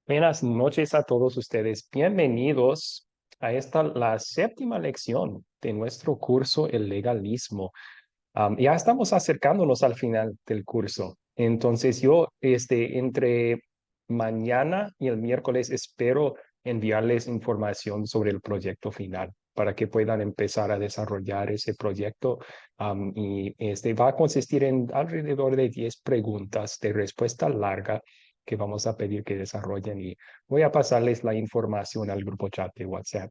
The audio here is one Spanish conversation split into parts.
Buenas noches a todos ustedes. Bienvenidos a la séptima lección de nuestro curso El Legalismo. Ya estamos acercándonos al final del curso. Entonces yo, entre mañana y el miércoles espero enviarles información sobre el proyecto final para que puedan empezar a desarrollar ese proyecto. Y este va a consistir en alrededor de 10 preguntas de respuesta larga que vamos a pedir que desarrollen y voy a pasarles la información al grupo chat de WhatsApp.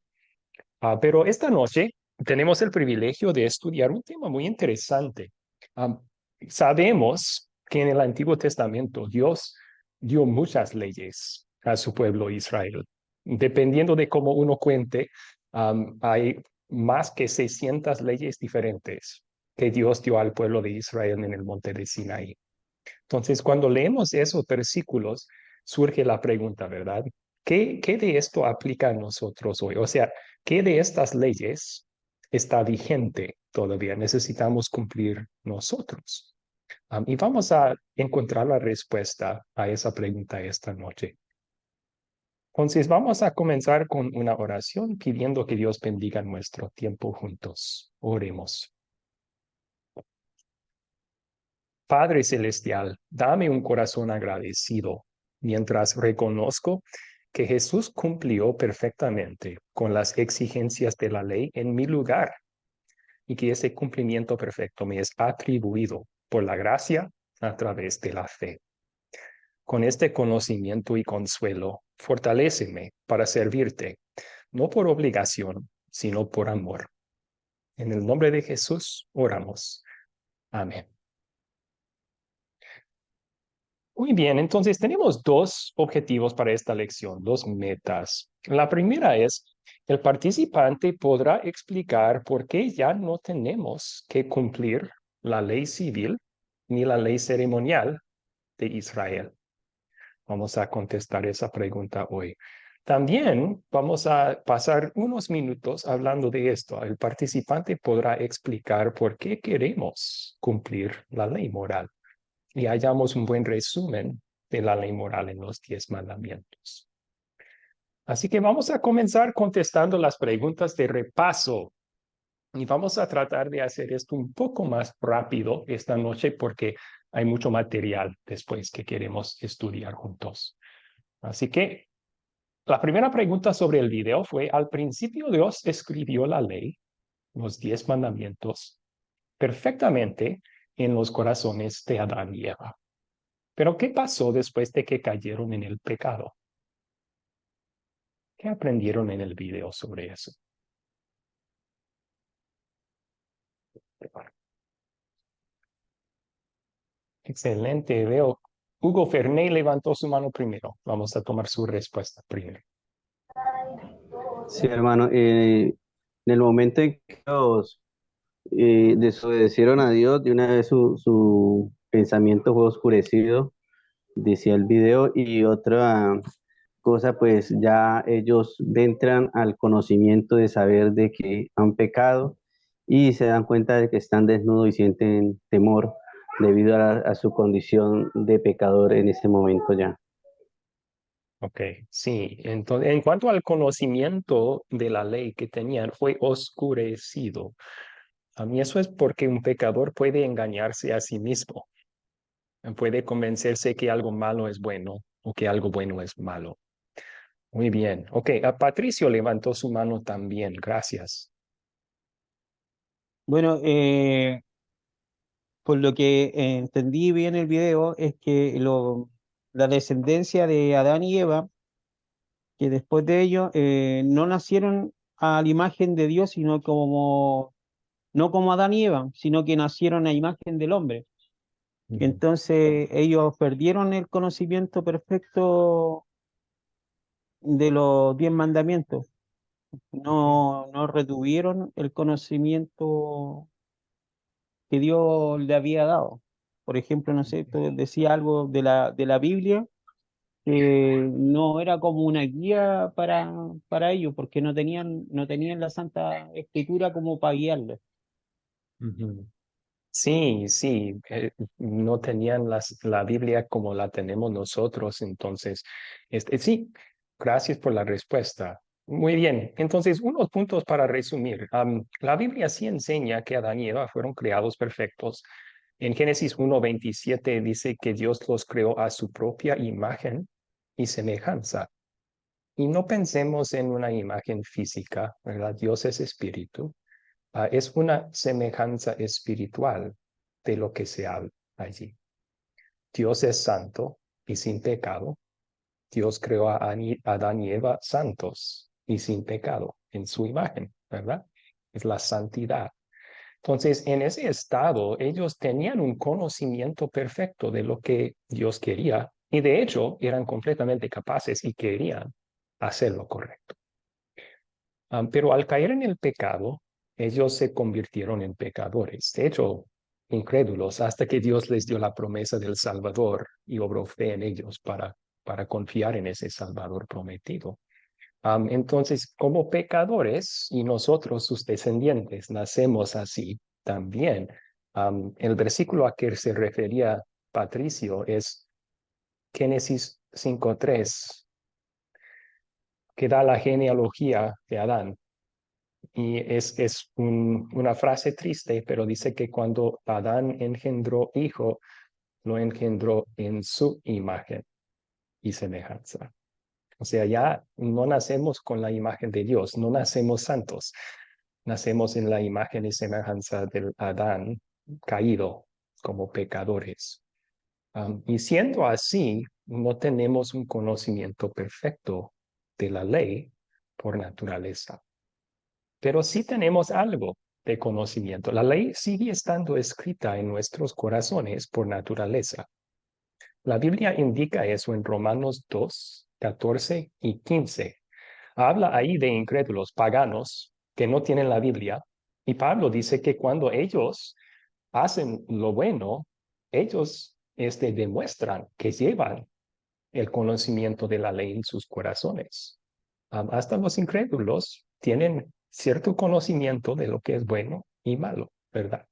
Pero esta noche tenemos el privilegio de estudiar un tema muy interesante. Am, Sabemos que en el Antiguo Testamento Dios dio muchas leyes a su pueblo Israel. Dependiendo de cómo uno cuente, hay más que 600 leyes diferentes que Dios dio al pueblo de Israel en el monte de Sinaí. Entonces, cuando leemos esos versículos, surge la pregunta, ¿verdad? ¿Qué de esto aplica a nosotros hoy? O sea, ¿qué de estas leyes está vigente todavía? Necesitamos cumplir nosotros. Y vamos a encontrar la respuesta a esa pregunta esta noche. Entonces, vamos a comenzar con una oración pidiendo que Dios bendiga nuestro tiempo juntos. Oremos. Padre Celestial, dame un corazón agradecido mientras reconozco que Jesús cumplió perfectamente con las exigencias de la ley en mi lugar y que ese cumplimiento perfecto me es atribuido por la gracia a través de la fe. Con este conocimiento y consuelo, fortaléceme para servirte, no por obligación, sino por amor. En el nombre de Jesús oramos. Amén. Muy bien, entonces tenemos dos objetivos para esta lección, dos metas. La primera es, el participante podrá explicar por qué ya no tenemos que cumplir la ley civil ni la ley ceremonial de Israel. Vamos a contestar esa pregunta hoy. También vamos a pasar unos minutos hablando de esto. El participante podrá explicar por qué queremos cumplir la ley moral y hallamos un buen resumen de la ley moral en los 10 mandamientos. Así que vamos a comenzar contestando las preguntas de repaso y vamos a tratar de hacer esto un poco más rápido esta noche porque hay mucho material después que queremos estudiar juntos. Así que la primera pregunta sobre el video fue, al principio Dios escribió la ley, los 10 mandamientos, perfectamente en los corazones de Adán y Eva. Pero ¿qué pasó después de que cayeron en el pecado? ¿Qué aprendieron en el video sobre eso? Excelente, veo. Hugo Ferney levantó su mano primero. Vamos a tomar su respuesta primero. Sí, hermano, en el momento en que ellos desobedecieron a Dios, de una vez su pensamiento fue oscurecido, decía el video, y otra cosa, pues ya ellos entran al conocimiento de saber de que han pecado y se dan cuenta de que están desnudos y sienten temor debido a su condición de pecador en ese momento ya. Ok, sí. Entonces, en cuanto al conocimiento de la ley que tenían, fue oscurecido. A mí eso es porque un pecador puede engañarse a sí mismo. Puede convencerse que algo malo es bueno o que algo bueno es malo. Muy bien. Ok, a Patricio levantó su mano también. Gracias. Bueno, por lo que entendí bien el video, es que la descendencia de Adán y Eva, que después de ello no nacieron a la imagen de Dios, no como Adán y Eva, sino que nacieron a imagen del hombre. Ujú. Entonces ellos perdieron el conocimiento perfecto de los 10 mandamientos, no retuvieron el conocimiento que Dios le había dado. Por ejemplo, no sé, tú decía algo de la Biblia que no era como una guía para ellos, porque no tenían la Santa Escritura como para guiarlos. Ujú. Sí, sí, no tenían la Biblia como la tenemos nosotros, entonces, sí, gracias por la respuesta. Muy bien, entonces, unos puntos para resumir. La Biblia sí enseña que Adán y Eva fueron creados perfectos. En Génesis 1:27 dice que Dios los creó a su propia imagen y semejanza. Y no pensemos en una imagen física, ¿verdad? Dios es espíritu. Es una semejanza espiritual de lo que se habla allí. Dios es santo y sin pecado. Dios creó a Adán y Eva santos y sin pecado en su imagen, ¿verdad? Es la santidad. Entonces, en ese estado, ellos tenían un conocimiento perfecto de lo que Dios quería y de hecho eran completamente capaces y querían hacer lo correcto. Pero al caer en el pecado, ellos se convirtieron en pecadores. De hecho, incrédulos, hasta que Dios les dio la promesa del Salvador y obró fe en ellos para confiar en ese Salvador prometido. Entonces, como pecadores y nosotros, sus descendientes, nacemos así también. El versículo a que se refería Patricio es Génesis 5:3, que da la genealogía de Adán. Y es una frase triste, pero dice que cuando Adán engendró hijo, lo engendró en su imagen y semejanza. O sea, ya no nacemos con la imagen de Dios, no nacemos santos, nacemos en la imagen y semejanza del Adán caído como pecadores. Y siendo así, no tenemos un conocimiento perfecto de la ley por naturaleza, pero sí tenemos algo de conocimiento. La ley sigue estando escrita en nuestros corazones por naturaleza. La Biblia indica eso en Romanos 2:14 y 15. Habla ahí de incrédulos paganos que no tienen la Biblia. Y Pablo dice que cuando ellos hacen lo bueno, ellos demuestran que llevan el conocimiento de la ley en sus corazones. Hasta los incrédulos tienen cierto conocimiento de lo que es bueno y malo, ¿verdad?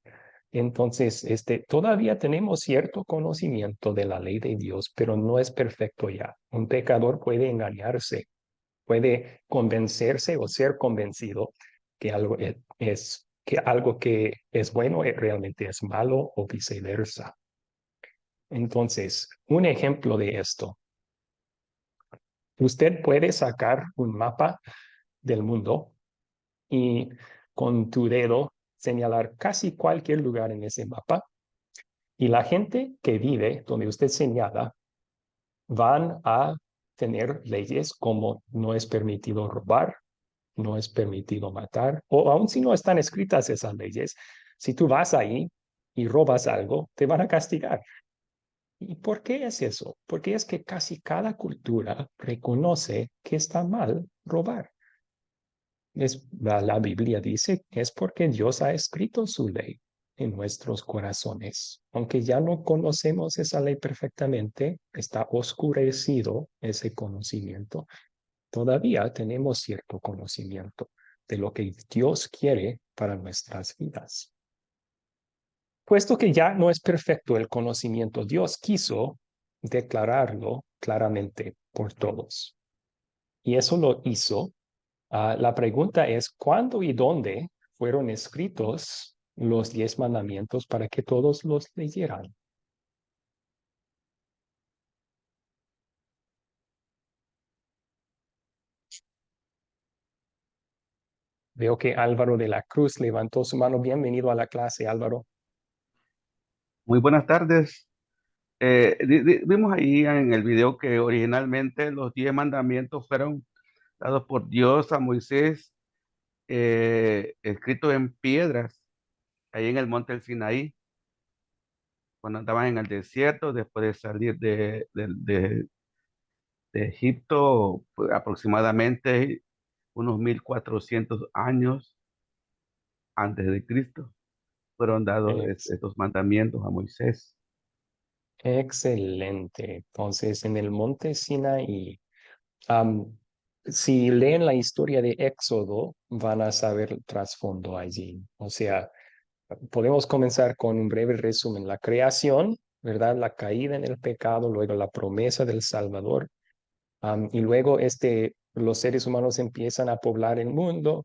Entonces, todavía tenemos cierto conocimiento de la ley de Dios, pero no es perfecto ya. Un pecador puede engañarse, puede convencerse o ser convencido que algo que es bueno realmente es malo o viceversa. Entonces, un ejemplo de esto. Usted puede sacar un mapa del mundo y con tu dedo señalar casi cualquier lugar en ese mapa y la gente que vive donde usted señala van a tener leyes como no es permitido robar, no es permitido matar, o aun si no están escritas esas leyes, si tú vas ahí y robas algo, te van a castigar. ¿Y por qué es eso? Porque es que casi cada cultura reconoce que está mal robar. La Biblia dice que es porque Dios ha escrito su ley en nuestros corazones. Aunque ya no conocemos esa ley perfectamente, está oscurecido ese conocimiento. Todavía tenemos cierto conocimiento de lo que Dios quiere para nuestras vidas. Puesto que ya no es perfecto el conocimiento, Dios quiso declararlo claramente por todos. Y eso lo hizo. La pregunta es, ¿cuándo y dónde fueron escritos los 10 mandamientos para que todos los leyeran? Veo que Álvaro de la Cruz levantó su mano. Bienvenido a la clase, Álvaro. Muy buenas tardes. Vimos ahí en el video que originalmente los 10 mandamientos fueron dados por Dios a Moisés, escritos en piedras, ahí en el monte del Sinaí, cuando andaban en el desierto, después de salir de Egipto, pues, aproximadamente unos 1400 años antes de Cristo, fueron dados Ex- estos mandamientos a Moisés. Excelente. Entonces, en el monte Sinaí, am, si leen la historia de Éxodo, van a saber el trasfondo allí. O sea, podemos comenzar con un breve resumen. La creación, ¿verdad? La caída en el pecado, luego la promesa del Salvador. Y luego los seres humanos empiezan a poblar el mundo,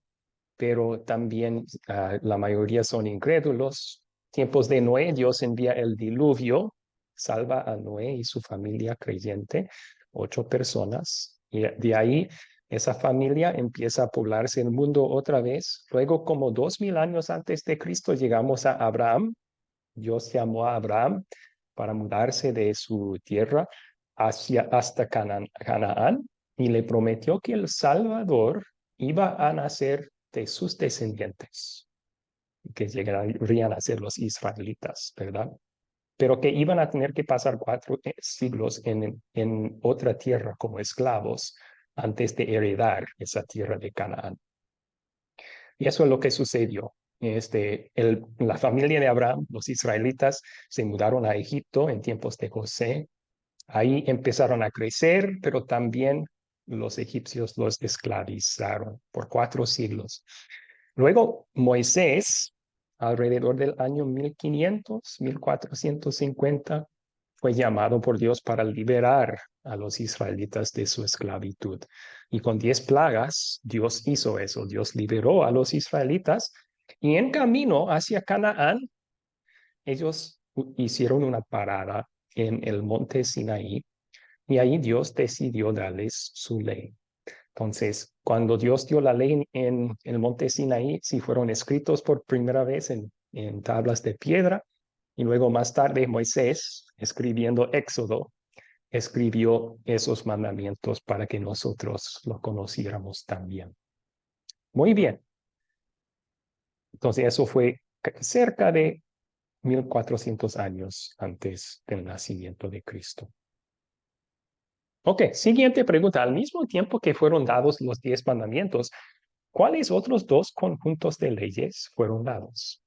pero también la mayoría son incrédulos. Tiempos de Noé, Dios envía el diluvio, salva a Noé y su familia creyente, 8 personas. Y de ahí esa familia empieza a poblarse el mundo otra vez. Luego, como 2000 años antes de Cristo, llegamos a Abraham. Dios llamó a Abraham para mudarse de su tierra hasta Canaán y le prometió que el Salvador iba a nacer de sus descendientes, que llegarían a ser los israelitas, ¿verdad? Pero que iban a tener que pasar 4 siglos en otra tierra como esclavos antes de heredar esa tierra de Canaán. Y eso es lo que sucedió. La familia de Abraham, los israelitas, se mudaron a Egipto en tiempos de José. Ahí empezaron a crecer, pero también los egipcios los esclavizaron por 4 siglos. Luego Moisés, alrededor del año 1500, 1450, fue llamado por Dios para liberar a los israelitas de su esclavitud. Y con 10 plagas, Dios hizo eso. Dios liberó a los israelitas y en camino hacia Canaán, ellos hicieron una parada en el monte Sinaí y ahí Dios decidió darles su ley. Entonces, cuando Dios dio la ley en el monte Sinaí, sí fueron escritos por primera vez en tablas de piedra, y luego más tarde Moisés, escribiendo Éxodo, escribió esos mandamientos para que nosotros lo conociéramos también. Muy bien. Entonces, eso fue cerca de 1400 años antes del nacimiento de Cristo. Ok, siguiente pregunta. Al mismo tiempo que fueron dados los 10 mandamientos, ¿cuáles otros 2 conjuntos de leyes fueron dados?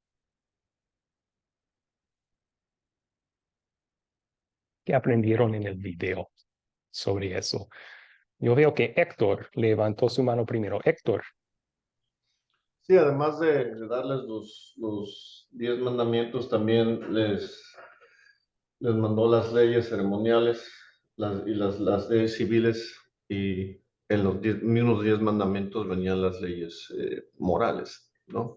¿Qué aprendieron en el video sobre eso? Yo veo que Héctor levantó su mano primero. Héctor. Sí, además de darles los 10 mandamientos, también les mandó las leyes ceremoniales y las leyes civiles, y en los mismos 10 mandamientos venían las leyes morales, ¿no?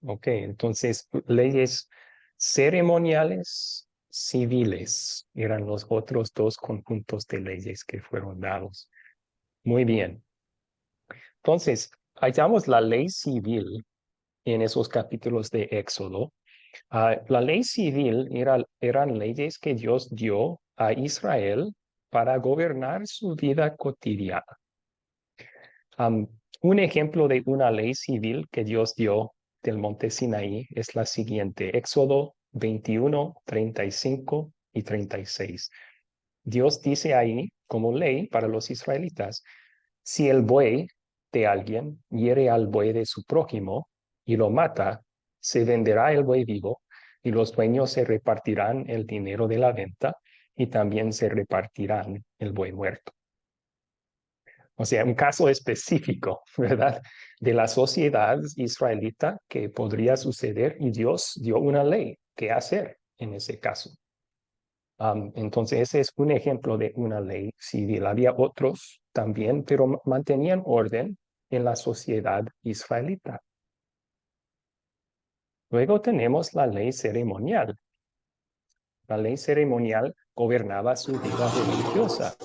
Ok, entonces leyes ceremoniales, civiles eran los otros 2 conjuntos de leyes que fueron dados. Muy bien. Entonces, hallamos la ley civil en esos capítulos de Éxodo. La ley civil eran leyes que Dios dio a Israel para gobernar su vida cotidiana. Un ejemplo de una ley civil que Dios dio del monte Sinaí es la siguiente: Éxodo 21, 35 y 36. Dios dice ahí, como ley para los israelitas, si el buey de alguien hiere al buey de su prójimo y lo mata, se venderá el buey vivo y los dueños se repartirán el dinero de la venta y también se repartirán el buey muerto. O sea, un caso específico, ¿verdad? De la sociedad israelita que podría suceder, y Dios dio una ley qué hacer en ese caso. Entonces, ese es un ejemplo de una ley civil. Había otros también, pero mantenían orden en la sociedad israelita. Luego tenemos la ley ceremonial. La ley ceremonial gobernaba su vida religiosa.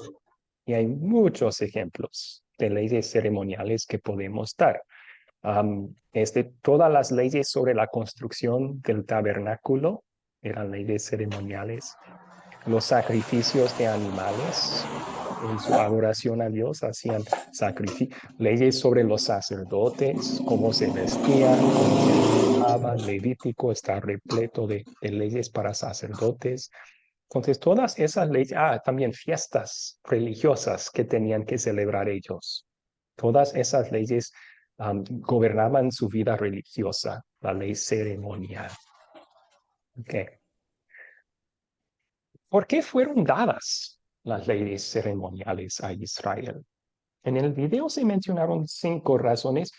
Y hay muchos ejemplos de leyes ceremoniales que podemos dar. Todas las leyes sobre la construcción del tabernáculo eran leyes ceremoniales. Los sacrificios de animales en su adoración a Dios hacían leyes sobre los sacerdotes, cómo se vestían, cómo se trabajaban. Levítico está repleto de leyes para sacerdotes. Entonces, todas esas leyes, también fiestas religiosas que tenían que celebrar ellos. Todas esas leyes gobernaban su vida religiosa, la ley ceremonial. Okay. ¿Por qué fueron dadas las leyes ceremoniales a Israel? En el video se mencionaron 5 razones,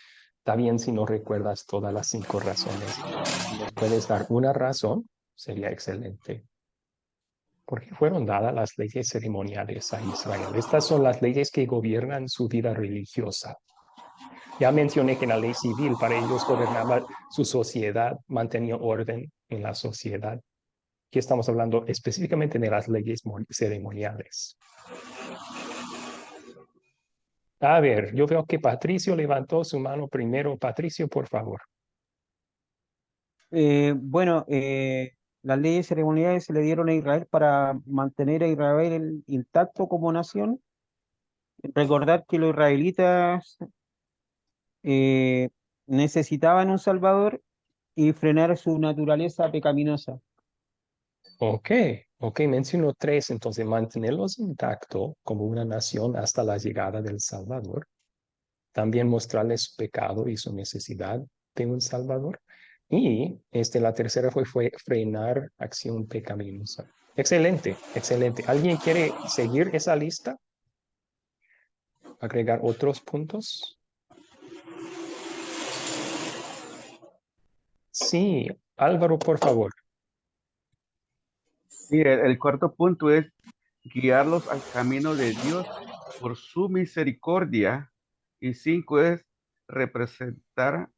Está bien si no recuerdas todas las 5 razones. Si nos puedes dar una razón, sería excelente. Porque fueron dadas las leyes ceremoniales a Israel. Estas son las leyes que gobiernan su vida religiosa. Ya mencioné que en la ley civil para ellos gobernaba su sociedad, mantenía orden en la sociedad. Aquí estamos hablando específicamente de las leyes ceremoniales. A ver, yo veo que Patricio levantó su mano primero. Patricio, por favor. Bueno, las leyes ceremoniales se le dieron a Israel para mantener a Israel intacto como nación. Recordar que los israelitas eh, necesitaban un Salvador y frenar su naturaleza pecaminosa. Ok, menciono 3, entonces mantenerlos intacto como una nación hasta la llegada del Salvador. También mostrarles su pecado y su necesidad de un Salvador. Y la tercera fue frenar acción pecaminosa. Excelente, excelente. ¿Alguien quiere seguir esa lista? ¿Agregar otros puntos? Sí, Álvaro, por favor. Y el cuarto punto es guiarlos al camino de Dios por su misericordia. Y 5 es representar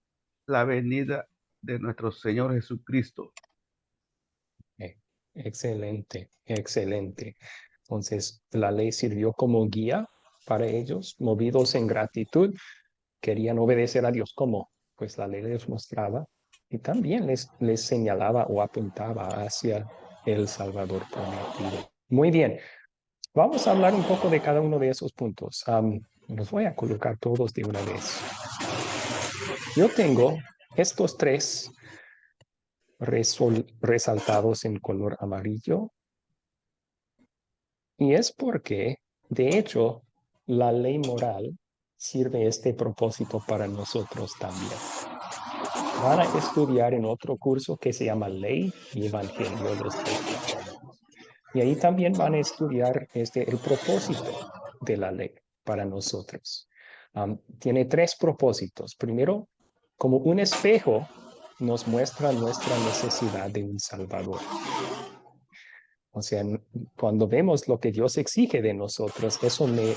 la venida de nuestro Señor Jesucristo. Excelente, excelente. Entonces, la ley sirvió como guía para ellos, movidos en gratitud, querían obedecer a Dios. ¿Cómo? Pues la ley les mostraba y también les señalaba o apuntaba hacia el Salvador prometido. Muy bien, vamos a hablar un poco de cada uno de esos puntos. Los voy a colocar todos de una vez. Yo tengo estos 3 resaltados en color amarillo. Y es porque, de hecho, la ley moral sirve este propósito para nosotros también. Van a estudiar en otro curso que se llama Ley y Evangelio, los 3 cursos. Y ahí también van a estudiar el propósito de la ley para nosotros. Tiene 3 propósitos. Primero, como un espejo, nos muestra nuestra necesidad de un Salvador. O sea, cuando vemos lo que Dios exige de nosotros, eso me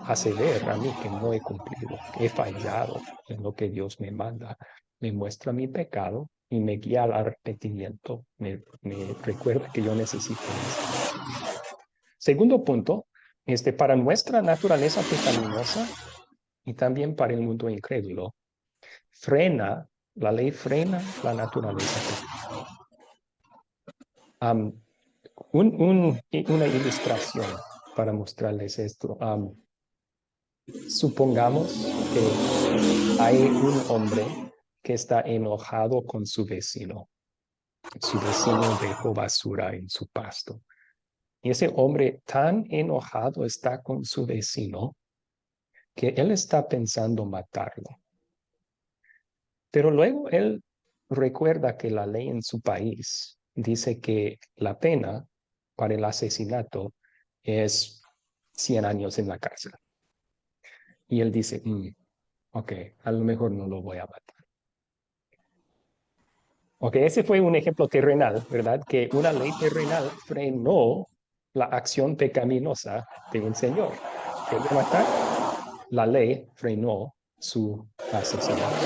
hace ver a mí que no he cumplido, que he fallado en lo que Dios me manda. Me muestra mi pecado y me guía al arrepentimiento. Me recuerda que yo necesito un Salvador. Segundo punto, para nuestra naturaleza pecaminosa y también para el mundo incrédulo, la ley frena la naturaleza pecaminosa. Una ilustración para mostrarles esto. Supongamos que hay un hombre que está enojado con su vecino. Su vecino dejó basura en su pasto. Y ese hombre tan enojado está con su vecino que él está pensando matarlo. Pero luego él recuerda que la ley en su país dice que la pena para el asesinato es 100 años en la cárcel. Y él dice, ok, a lo mejor no lo voy a matar. Ok, ese fue un ejemplo terrenal, ¿verdad? Que una ley terrenal frenó la acción pecaminosa de un señor. Quería matar, la ley frenó su asesinato.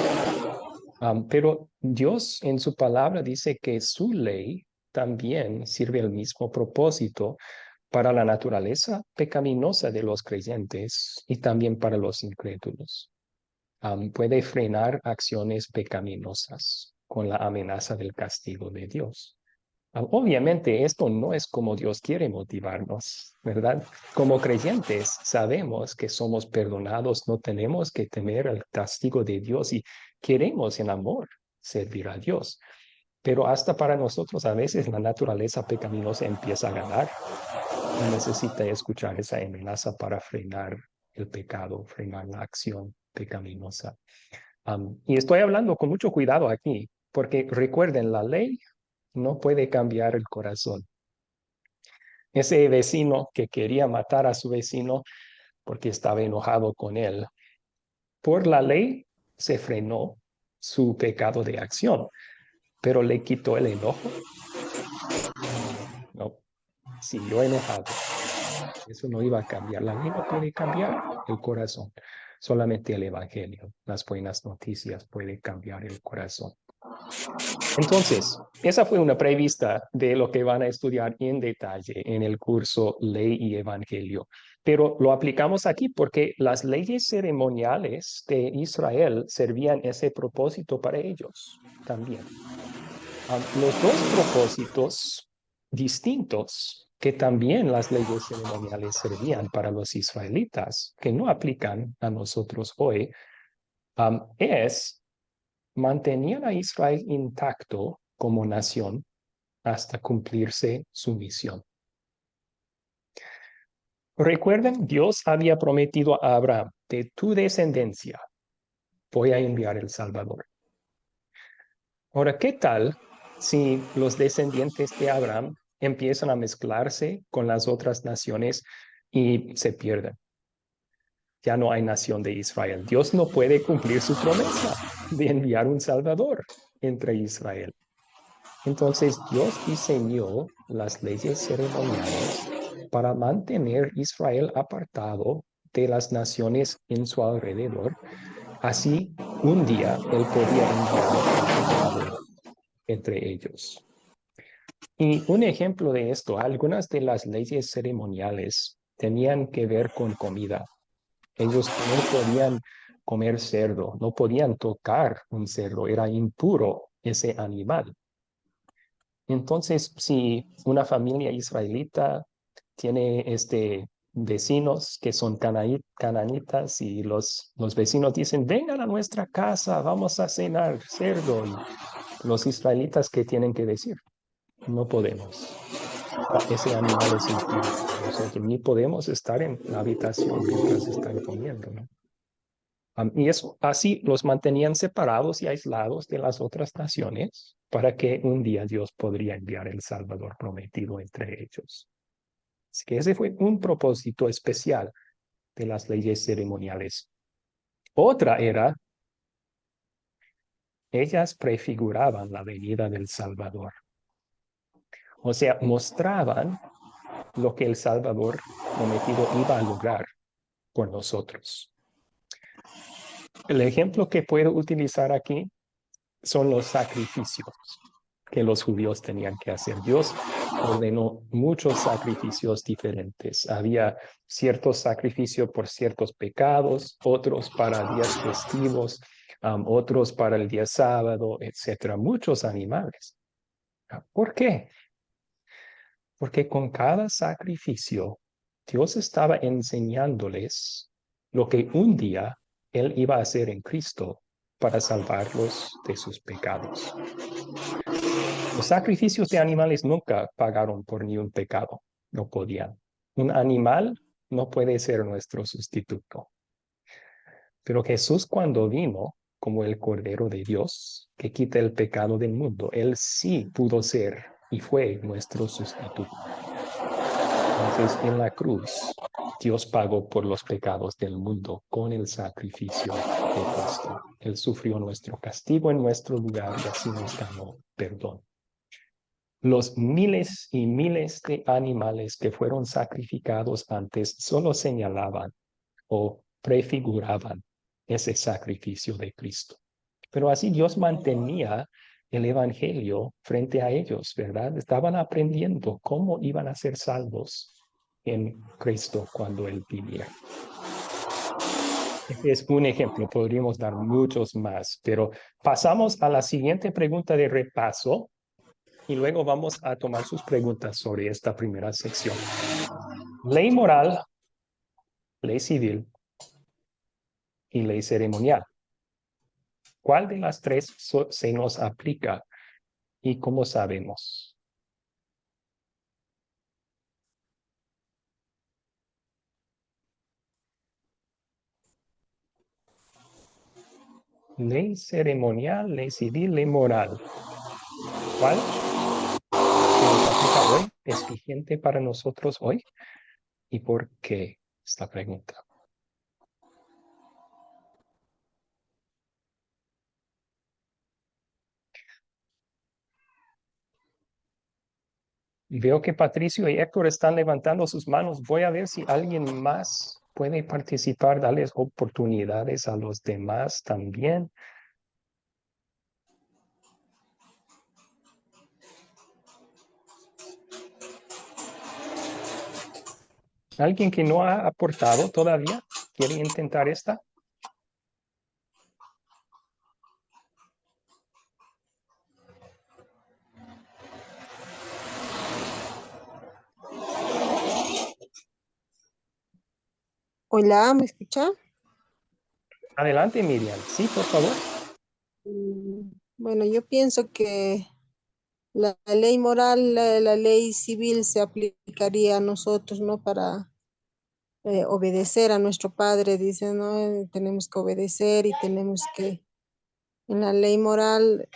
Pero Dios en su palabra dice que su ley también sirve al mismo propósito para la naturaleza pecaminosa de los creyentes y también para los incrédulos. Puede frenar acciones pecaminosas con la amenaza del castigo de Dios. Obviamente esto no es como Dios quiere motivarnos, ¿verdad? Como creyentes sabemos que somos perdonados, no tenemos que temer el castigo de Dios y queremos en amor servir a Dios. Pero hasta para nosotros a veces la naturaleza pecaminosa empieza a ganar y necesita escuchar esa amenaza para frenar el pecado, frenar la acción pecaminosa. Y estoy hablando con mucho cuidado aquí, porque recuerden, la ley no puede cambiar el corazón. Ese vecino que quería matar a su vecino porque estaba enojado con él, por la ley se frenó su pecado de acción, pero le quitó el enojo. No, siguió enojado. Eso no iba a cambiar. La ley no puede cambiar el corazón. Solamente el evangelio, las buenas noticias puede cambiar el corazón. Entonces, esa fue una prevista de lo que van a estudiar en detalle en el curso Ley y Evangelio. Pero lo aplicamos aquí porque las leyes ceremoniales de Israel servían ese propósito para ellos también. Los dos propósitos distintos que también las leyes ceremoniales servían para los israelitas, que no aplican a nosotros hoy, es mantenían a Israel intacto como nación hasta cumplirse su misión. Recuerden, Dios había prometido a Abraham, de tu descendencia voy a enviar el Salvador. Ahora, ¿qué tal si los descendientes de Abraham empiezan a mezclarse con las otras naciones y se pierden? Ya no hay nación de Israel. Dios no puede cumplir su promesa de enviar un Salvador entre Israel. Entonces Dios diseñó las leyes ceremoniales para mantener Israel apartado de las naciones en su alrededor. Así, un día Él podía enviar un Salvador entre ellos. Y un ejemplo de esto, algunas de las leyes ceremoniales tenían que ver con comida. Ellos no podían comer cerdo, no podían tocar un cerdo, era impuro ese animal. Entonces, si una familia israelita tiene vecinos que son cananitas y los vecinos dicen, vengan a nuestra casa, vamos a cenar cerdo. Y los israelitas, ¿qué tienen que decir? No podemos. Ese animal es impuro para nosotros. Ni podemos estar en la habitación mientras están comiendo, ¿no? Y eso, así los mantenían separados y aislados de las otras naciones para que un día Dios podría enviar el Salvador prometido entre ellos. Así que ese fue un propósito especial de las leyes ceremoniales. Otra era, ellas prefiguraban la venida del Salvador. O sea, mostraban lo que el Salvador prometido iba a lograr por nosotros. El ejemplo que puedo utilizar aquí son los sacrificios que los judíos tenían que hacer. Dios ordenó muchos sacrificios diferentes. Había ciertos sacrificios por ciertos pecados, otros para días festivos, otros para el día sábado, etcétera. Muchos animales. ¿Por qué? Porque con cada sacrificio, Dios estaba enseñándoles lo que un día Él iba a hacer en Cristo para salvarlos de sus pecados. Los sacrificios de animales nunca pagaron por ni un pecado, no podían. Un animal no puede ser nuestro sustituto. Pero Jesús cuando vino como el Cordero de Dios que quita el pecado del mundo, Él sí pudo ser y fue nuestro sustituto. Entonces en la cruz Dios pagó por los pecados del mundo con el sacrificio de Cristo. Él sufrió nuestro castigo en nuestro lugar y así nos ganó perdón. Los miles y miles de animales que fueron sacrificados antes solo señalaban o prefiguraban ese sacrificio de Cristo. Pero así Dios mantenía el evangelio frente a ellos, ¿verdad? Estaban aprendiendo cómo iban a ser salvos en Cristo cuando Él viniera. Este es un ejemplo, podríamos dar muchos más, pero pasamos a la siguiente pregunta de repaso y luego vamos a tomar sus preguntas sobre esta primera sección. Ley moral, ley civil y ley ceremonial. ¿Cuál de las tres se nos aplica y cómo sabemos? Ley ceremonial, ley civil, ley moral. ¿Cuál se nos aplica hoy? ¿Es vigente para nosotros hoy? ¿Y por qué? Esta pregunta. Veo que Patricio y Héctor están levantando sus manos. Voy a ver si alguien más puede participar, darles oportunidades a los demás también. ¿Alguien que no ha aportado todavía quiere intentar esta? Hola, ¿me escucha? Adelante, Miriam. Sí, por favor. Bueno, yo pienso que la ley moral, la ley civil se aplicaría a nosotros, ¿no? Para obedecer a nuestro padre, dice, ¿no? Tenemos que obedecer y tenemos que, en la ley moral,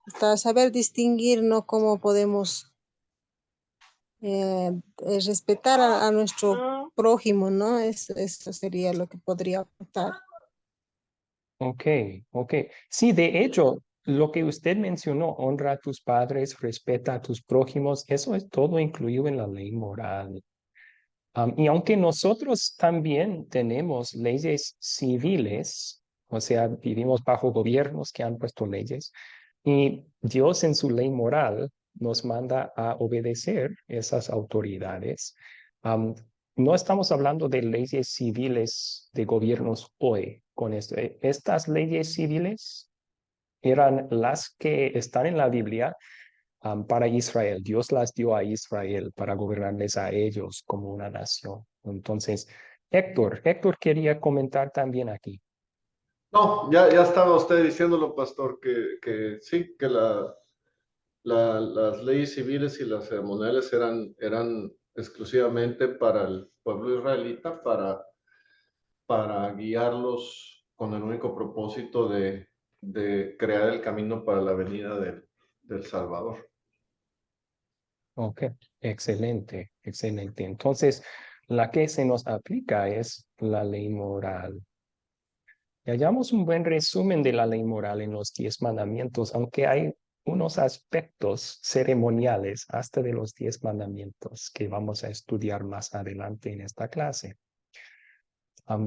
hasta saber distinguir, ¿no? Cómo podemos respetar a nuestro prójimo, ¿no? Eso sería lo que podría aportar. Ok, ok. Sí, de hecho, lo que usted mencionó, honra a tus padres, respeta a tus prójimos, eso es todo incluido en la ley moral. Y aunque nosotros también tenemos leyes civiles, o sea, vivimos bajo gobiernos que han puesto leyes, y Dios en su ley moral nos manda a obedecer esas autoridades. Am, no estamos hablando de leyes civiles de gobiernos hoy con esto. Estas leyes civiles eran las que están en la Biblia para Israel. Dios las dio a Israel para gobernarles a ellos como una nación. Entonces, Héctor quería comentar también aquí. No, ya estaba usted diciéndolo, pastor, que sí, que las leyes civiles y las ceremoniales eran exclusivamente para el pueblo israelita, para guiarlos con el único propósito de crear el camino para la venida del Salvador. Ok, excelente, excelente. Entonces, la que se nos aplica es la ley moral. Y hallamos un buen resumen de la ley moral en los 10 mandamientos, aunque hay unos aspectos ceremoniales hasta de los 10 mandamientos que vamos a estudiar más adelante en esta clase.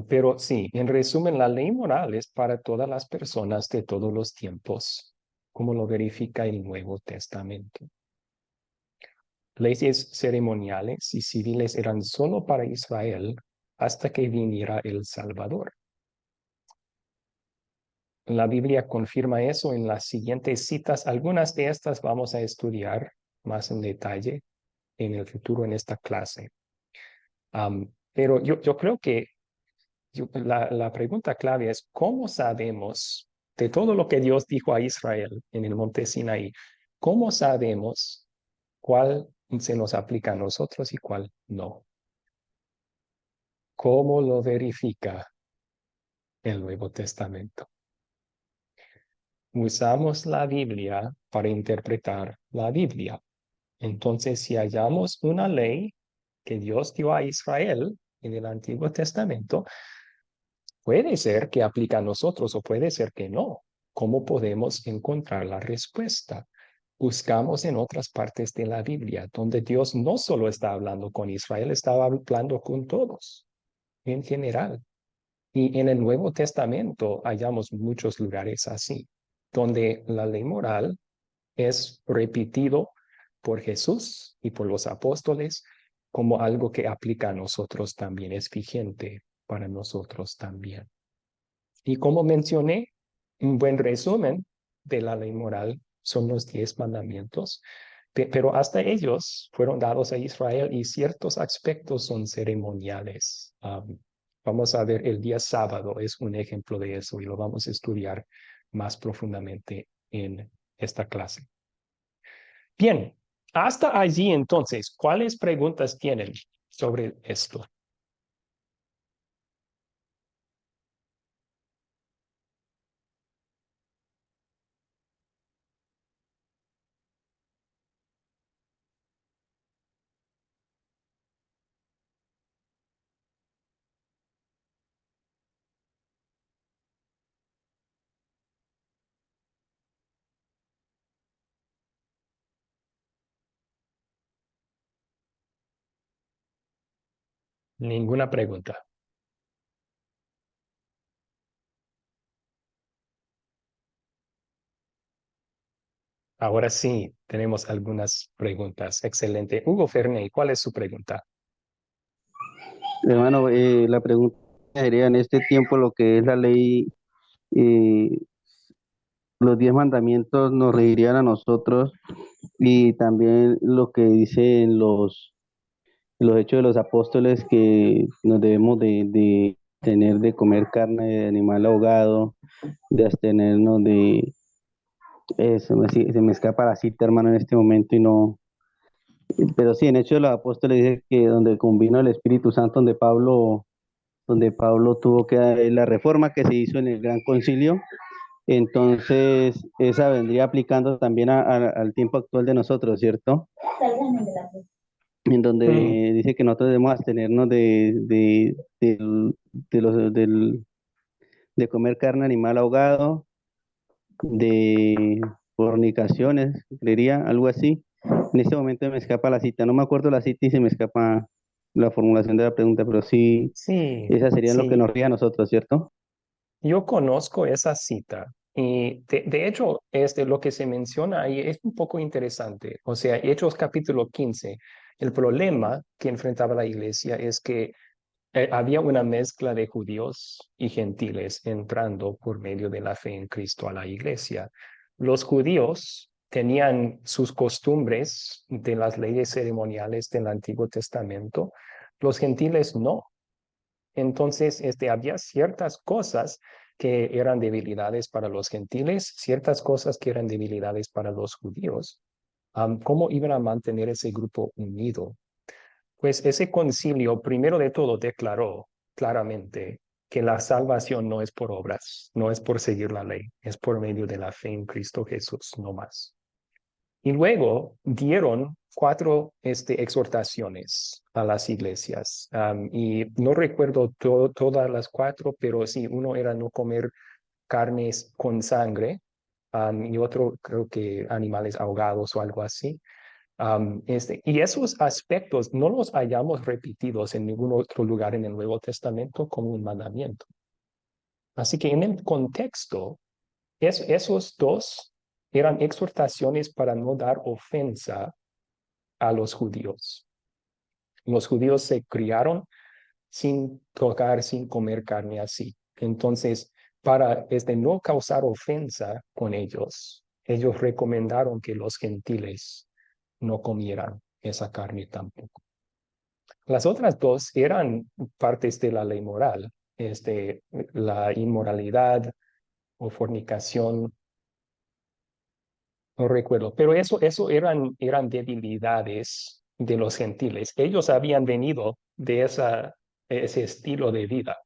Pero sí, en resumen, la ley moral es para todas las personas de todos los tiempos, como lo verifica el Nuevo Testamento. Leyes ceremoniales y civiles eran solo para Israel hasta que viniera el Salvador. La Biblia confirma eso en las siguientes citas. Algunas de estas vamos a estudiar más en detalle en el futuro en esta clase. Pero yo creo que la pregunta clave es, ¿cómo sabemos de todo lo que Dios dijo a Israel en el monte Sinaí? ¿Cómo sabemos cuál se nos aplica a nosotros y cuál no? ¿Cómo lo verifica el Nuevo Testamento? Usamos la Biblia para interpretar la Biblia. Entonces, si hallamos una ley que Dios dio a Israel en el Antiguo Testamento, puede ser que aplica a nosotros o puede ser que no. ¿Cómo podemos encontrar la respuesta? Buscamos en otras partes de la Biblia, donde Dios no solo está hablando con Israel, estaba hablando con todos en general. Y en el Nuevo Testamento hallamos muchos lugares así, donde la ley moral es repetido por Jesús y por los apóstoles como algo que aplica a nosotros también, es vigente para nosotros también. Y como mencioné, un buen resumen de la ley moral son los 10 mandamientos, pero hasta ellos fueron dados a Israel y ciertos aspectos son ceremoniales. Vamos a ver, el día sábado es un ejemplo de eso y lo vamos a estudiar más profundamente en esta clase. Bien, hasta allí entonces, ¿cuáles preguntas tienen sobre esto? Ninguna pregunta. Ahora sí, tenemos algunas preguntas. Excelente. Hugo Ferney, ¿cuál es su pregunta? Hermano, la pregunta sería en este tiempo lo que es la ley, eh, los 10 mandamientos nos regirían a nosotros y también lo que dicen los hechos de los apóstoles que nos debemos de tener de comer carne de animal ahogado, de abstenernos de... se me escapa la cita, hermano, en este momento y no... Pero sí, en Hechos de los Apóstoles dice que donde convino el Espíritu Santo, donde Pablo tuvo que dar la reforma que se hizo en el Gran Concilio, entonces esa vendría aplicando también al tiempo actual de nosotros, ¿cierto? En donde Mm, dice que nosotros debemos abstenernos de de comer carne animal ahogado, de fornicaciones, creería, algo así. En este momento me escapa la cita, no me acuerdo la cita y se me escapa la formulación de la pregunta, pero sí, sí, esas serían lo que sí. nos ría a nosotros, ¿cierto? Yo conozco esa cita y de hecho lo que se menciona ahí es un poco interesante. O sea, Hechos capítulo 15, el problema que enfrentaba la iglesia es que había una mezcla de judíos y gentiles entrando por medio de la fe en Cristo a la iglesia. Los judíos tenían sus costumbres de las leyes ceremoniales del Antiguo Testamento, los gentiles no. Entonces, había ciertas cosas que eran debilidades para los gentiles, ciertas cosas que eran debilidades para los judíos. ¿Cómo iban a mantener ese grupo unido? Pues ese concilio, primero de todo, declaró claramente que la salvación no es por obras, no es por seguir la ley, es por medio de la fe en Cristo Jesús, no más. Y luego dieron cuatro exhortaciones a las iglesias. Y no recuerdo todas las cuatro, pero sí, uno era no comer carnes con sangre, y otro creo que animales ahogados o algo así. Y esos aspectos no los hayamos repetidos en ningún otro lugar en el Nuevo Testamento como un mandamiento. Así que en el contexto, esos dos eran exhortaciones para no dar ofensa a los judíos. Los judíos se criaron sin tocar, sin comer carne así. Entonces, para no causar ofensa con ellos recomendaron que los gentiles no comieran esa carne tampoco. Las otras dos eran partes de la ley moral, la inmoralidad o fornicación, no recuerdo, pero eso eran debilidades de los gentiles. Ellos habían venido de ese estilo de vida.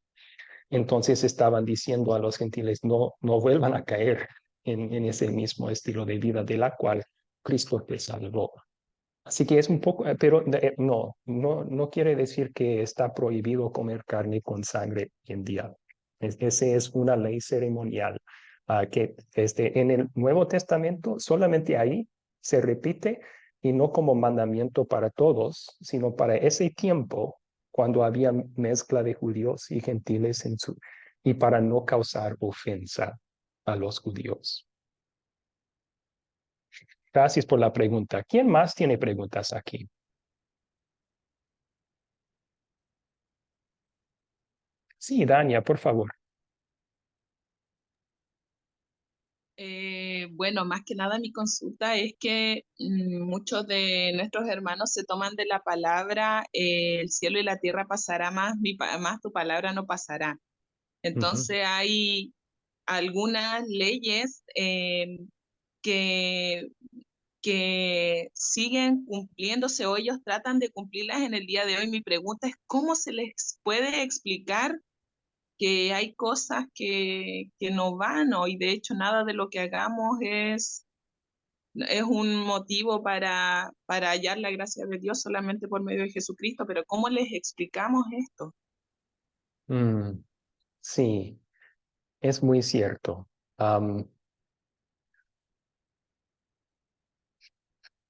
Entonces estaban diciendo a los gentiles, no vuelvan a caer en ese mismo estilo de vida de la cual Cristo te salvó. Así que es un poco, pero no quiere decir que está prohibido comer carne con sangre hoy en día. Ese es una ley ceremonial que en el Nuevo Testamento solamente ahí se repite y no como mandamiento para todos, sino para ese tiempo cuando había mezcla de judíos y gentiles y para no causar ofensa a los judíos. Gracias por la pregunta. ¿Quién más tiene preguntas aquí? Sí, Dania, por favor. Bueno, más que nada mi consulta es que muchos de nuestros hermanos se toman de la palabra, el cielo y la tierra pasará más, más tu palabra no pasará. Ujú. Entonces hay algunas leyes que, que siguen cumpliéndose o ellos tratan de cumplirlas en el día de hoy. Mi pregunta es, ¿cómo se les puede explicar que hay cosas que no van hoy? De hecho, nada de lo que hagamos es un motivo para hallar la gracia de Dios solamente por medio de Jesucristo, pero ¿cómo les explicamos esto? Mm, sí, es muy cierto. Am,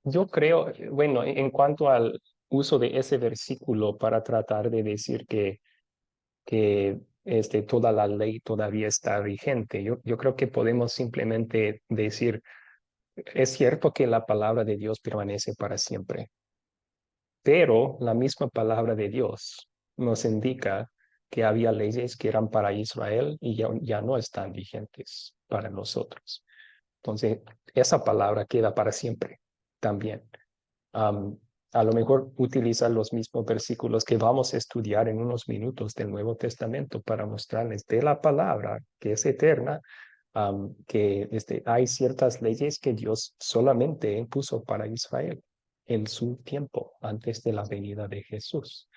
yo creo, bueno, en cuanto uso de ese versículo para tratar de decir que toda la ley todavía está vigente. Yo creo que podemos simplemente decir, es cierto que la palabra de Dios permanece para siempre, pero la misma palabra de Dios nos indica que había leyes que eran para Israel y ya no están vigentes para nosotros. Entonces, esa palabra queda para siempre también. Am, a lo mejor utilizar los mismos versículos que vamos a estudiar en unos minutos del Nuevo Testamento para mostrarles de la palabra que es eterna, que hay ciertas leyes que Dios solamente impuso para Israel en su tiempo, antes de la venida de Jesús.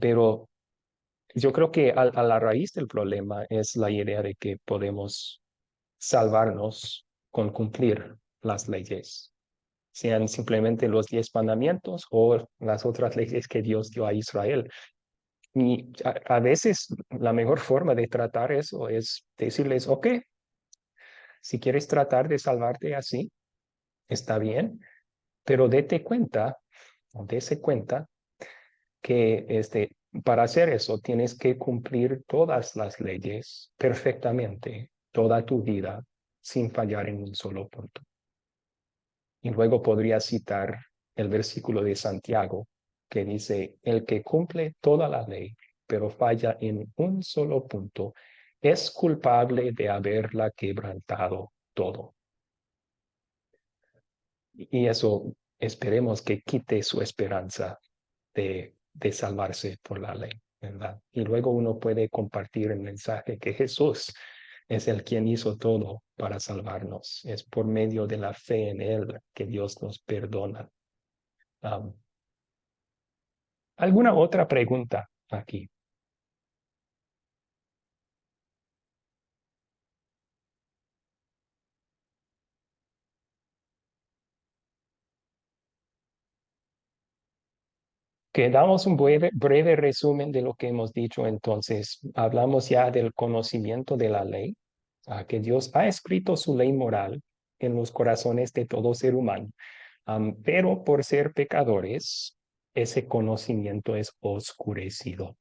Pero yo creo que a la raíz del problema es la idea de que podemos salvarnos con cumplir las leyes, sean simplemente los 10 mandamientos o las otras leyes que Dios dio a Israel. Y a veces la mejor forma de tratar eso es decirles, ok, si quieres tratar de salvarte así, está bien, pero dése cuenta que para hacer eso tienes que cumplir todas las leyes perfectamente, toda tu vida, sin fallar en un solo punto. Y luego podría citar el versículo de Santiago que dice, el que cumple toda la ley, pero falla en un solo punto, es culpable de haberla quebrantado todo. Y eso esperemos que quite su esperanza de salvarse por la ley, ¿verdad? Y luego uno puede compartir el mensaje que Jesús es el quien hizo todo para salvarnos. Es por medio de la fe en Él que Dios nos perdona. Um, ¿Alguna otra pregunta aquí? Que damos un breve resumen de lo que hemos dicho entonces. Hablamos ya del conocimiento de la ley, que Dios ha escrito su ley moral en los corazones de todo ser humano. Pero por ser pecadores, ese conocimiento es oscurecido.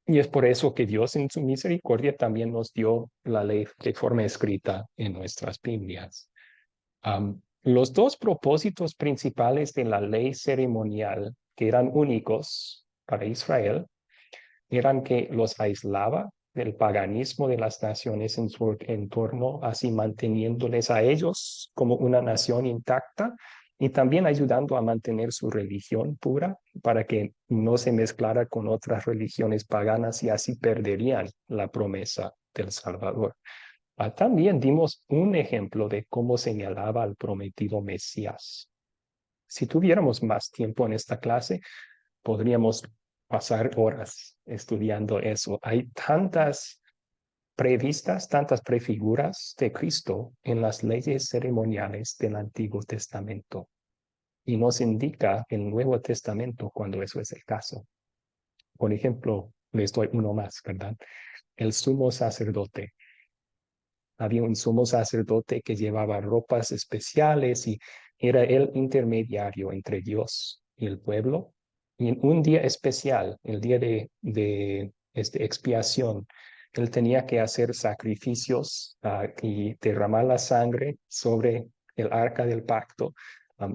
Y es por eso que Dios en su misericordia también nos dio la ley de forma escrita en nuestras Biblias. Los dos propósitos principales de la ley ceremonial, que eran únicos para Israel, eran que los aislaba del paganismo de las naciones en su entorno, así manteniéndoles a ellos como una nación intacta y también ayudando a mantener su religión pura para que no se mezclara con otras religiones paganas y así perderían la promesa del Salvador. También dimos un ejemplo de cómo señalaba al prometido Mesías. Si tuviéramos más tiempo en esta clase, podríamos pasar horas estudiando eso. Hay tantas previstas, tantas prefiguras de Cristo en las leyes ceremoniales del Antiguo Testamento. Y nos indica el Nuevo Testamento cuando eso es el caso. Por ejemplo, les doy uno más, ¿verdad? El sumo sacerdote. Había un sumo sacerdote que llevaba ropas especiales y era el intermediario entre Dios y el pueblo. Y en un día especial, el día de expiación, él tenía que hacer sacrificios y derramar la sangre sobre el arca del pacto,